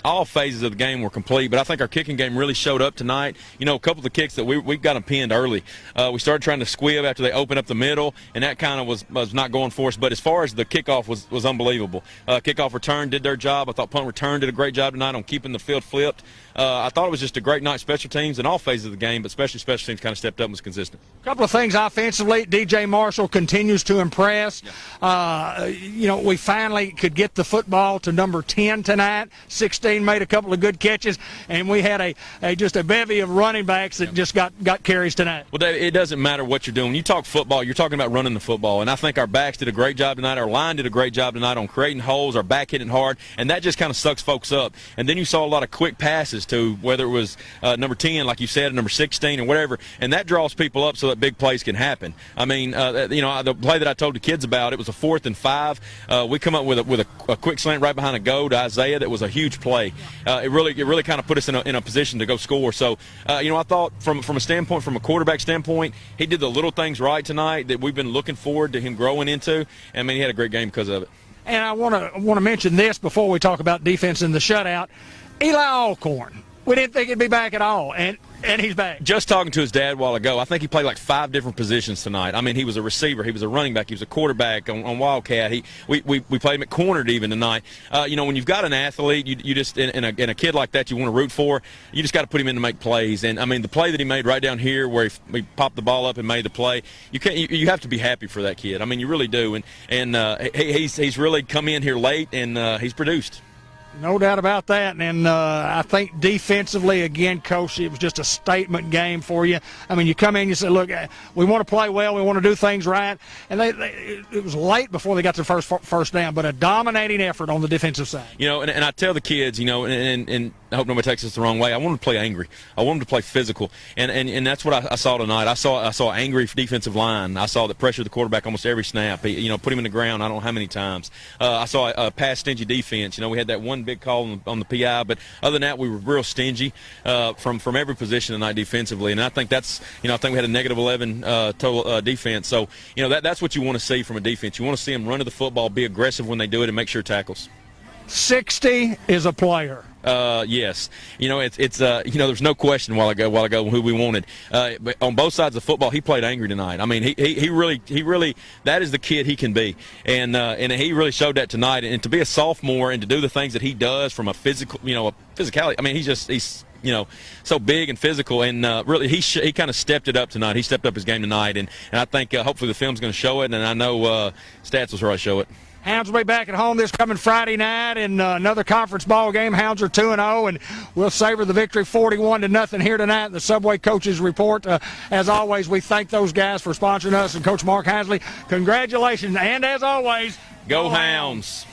all phases of the game were complete, but I think our kicking game really showed up tonight. You know, a couple of the kicks that we got them pinned early. We started trying to squib after they opened up the middle, and that kind of was not going for us. But as far as the kickoff was unbelievable. Kickoff return did their job. I thought punt return did a great job tonight on keeping the field flipped. I thought it was just a great night special teams in all phases of the game, but especially special teams kind of stepped up and was consistent. A couple of things offensively. DJ Marshall continues to impress. Yeah. You know, we finally could get the football to number 10 tonight. 16 made a couple of good catches, and we had just a bevy of running backs that just got carries tonight. Well, David, it doesn't matter what you're doing. When you talk football, you're talking about running the football, and I think our backs did a great job tonight. Our line did a great job tonight on creating holes, our back hitting hard, and that just kind of sucks folks up. And then you saw a lot of quick passes to whether it was number 10, like you said, number 16 or whatever, and that draws people up so that big plays can happen. I mean, you know, the play that I told the kids about, it was a 4th and 5. We come up with a quick slant right behind a go to Isaiah that was a huge play. It really kind of put us in a position to go score. So, you know, I thought from a quarterback standpoint, he did the little things right tonight that we've been looking forward to him growing into. I mean, he had a great game because of it. And I want to mention this before we talk about defense in the shutout. Eli Alcorn. We didn't think he'd be back at all, and he's back. Just talking to his dad a while ago, I think he played like 5 different positions tonight. I mean, he was a receiver, he was a running back, he was a quarterback on Wildcat. We played him at cornered even tonight. You know, when you've got an athlete, you just in a kid like that you want to root for, you just got to put him in to make plays. And I mean, the play that he made right down here where he popped the ball up and made the play, you have to be happy for that kid. I mean, you really do. And he's really come in here late and he's produced. No doubt about that. And I think defensively, again, Coach, it was just a statement game for you. I mean, you come in, you say, look, we want to play well, we want to do things right. And it was late before they got their first down, but a dominating effort on the defensive side. You know, and I tell the kids, you know, and I hope nobody takes this the wrong way, I want them to play angry. I want them to play physical. And that's what I saw tonight. I saw angry defensive line. I saw that pressure the quarterback almost every snap. You know, put him in the ground I don't know how many times. I saw a pass stingy defense. You know, we had that one big call on the PI, but other than that, we were real stingy from every position tonight defensively. And I think that's, you know, I think we had a negative 11 total defense. So, you know, that's what you want to see from a defense. You want to see them run to the football, be aggressive when they do it, and make sure tackles. 60 is a player. Yes. You know, it's you know, there's no question while ago who we wanted. But on both sides of the football, he played angry tonight. I mean, he really that is the kid he can be. And he really showed that tonight. And to be a sophomore and to do the things that he does from a physical, you know, a physicality. I mean, he's you know, so big and physical, and really he kind of stepped it up tonight. He stepped up his game tonight, and I think hopefully the film's going to show it, and I know stats will really show it. Hounds will be back at home this coming Friday night in another conference ball game. Hounds are 2-0, and we'll savor the victory 41-0 here tonight in the Subway Coaches Report. As always, we thank those guys for sponsoring us, and Coach Mark Hansley, congratulations, and as always, go Hounds.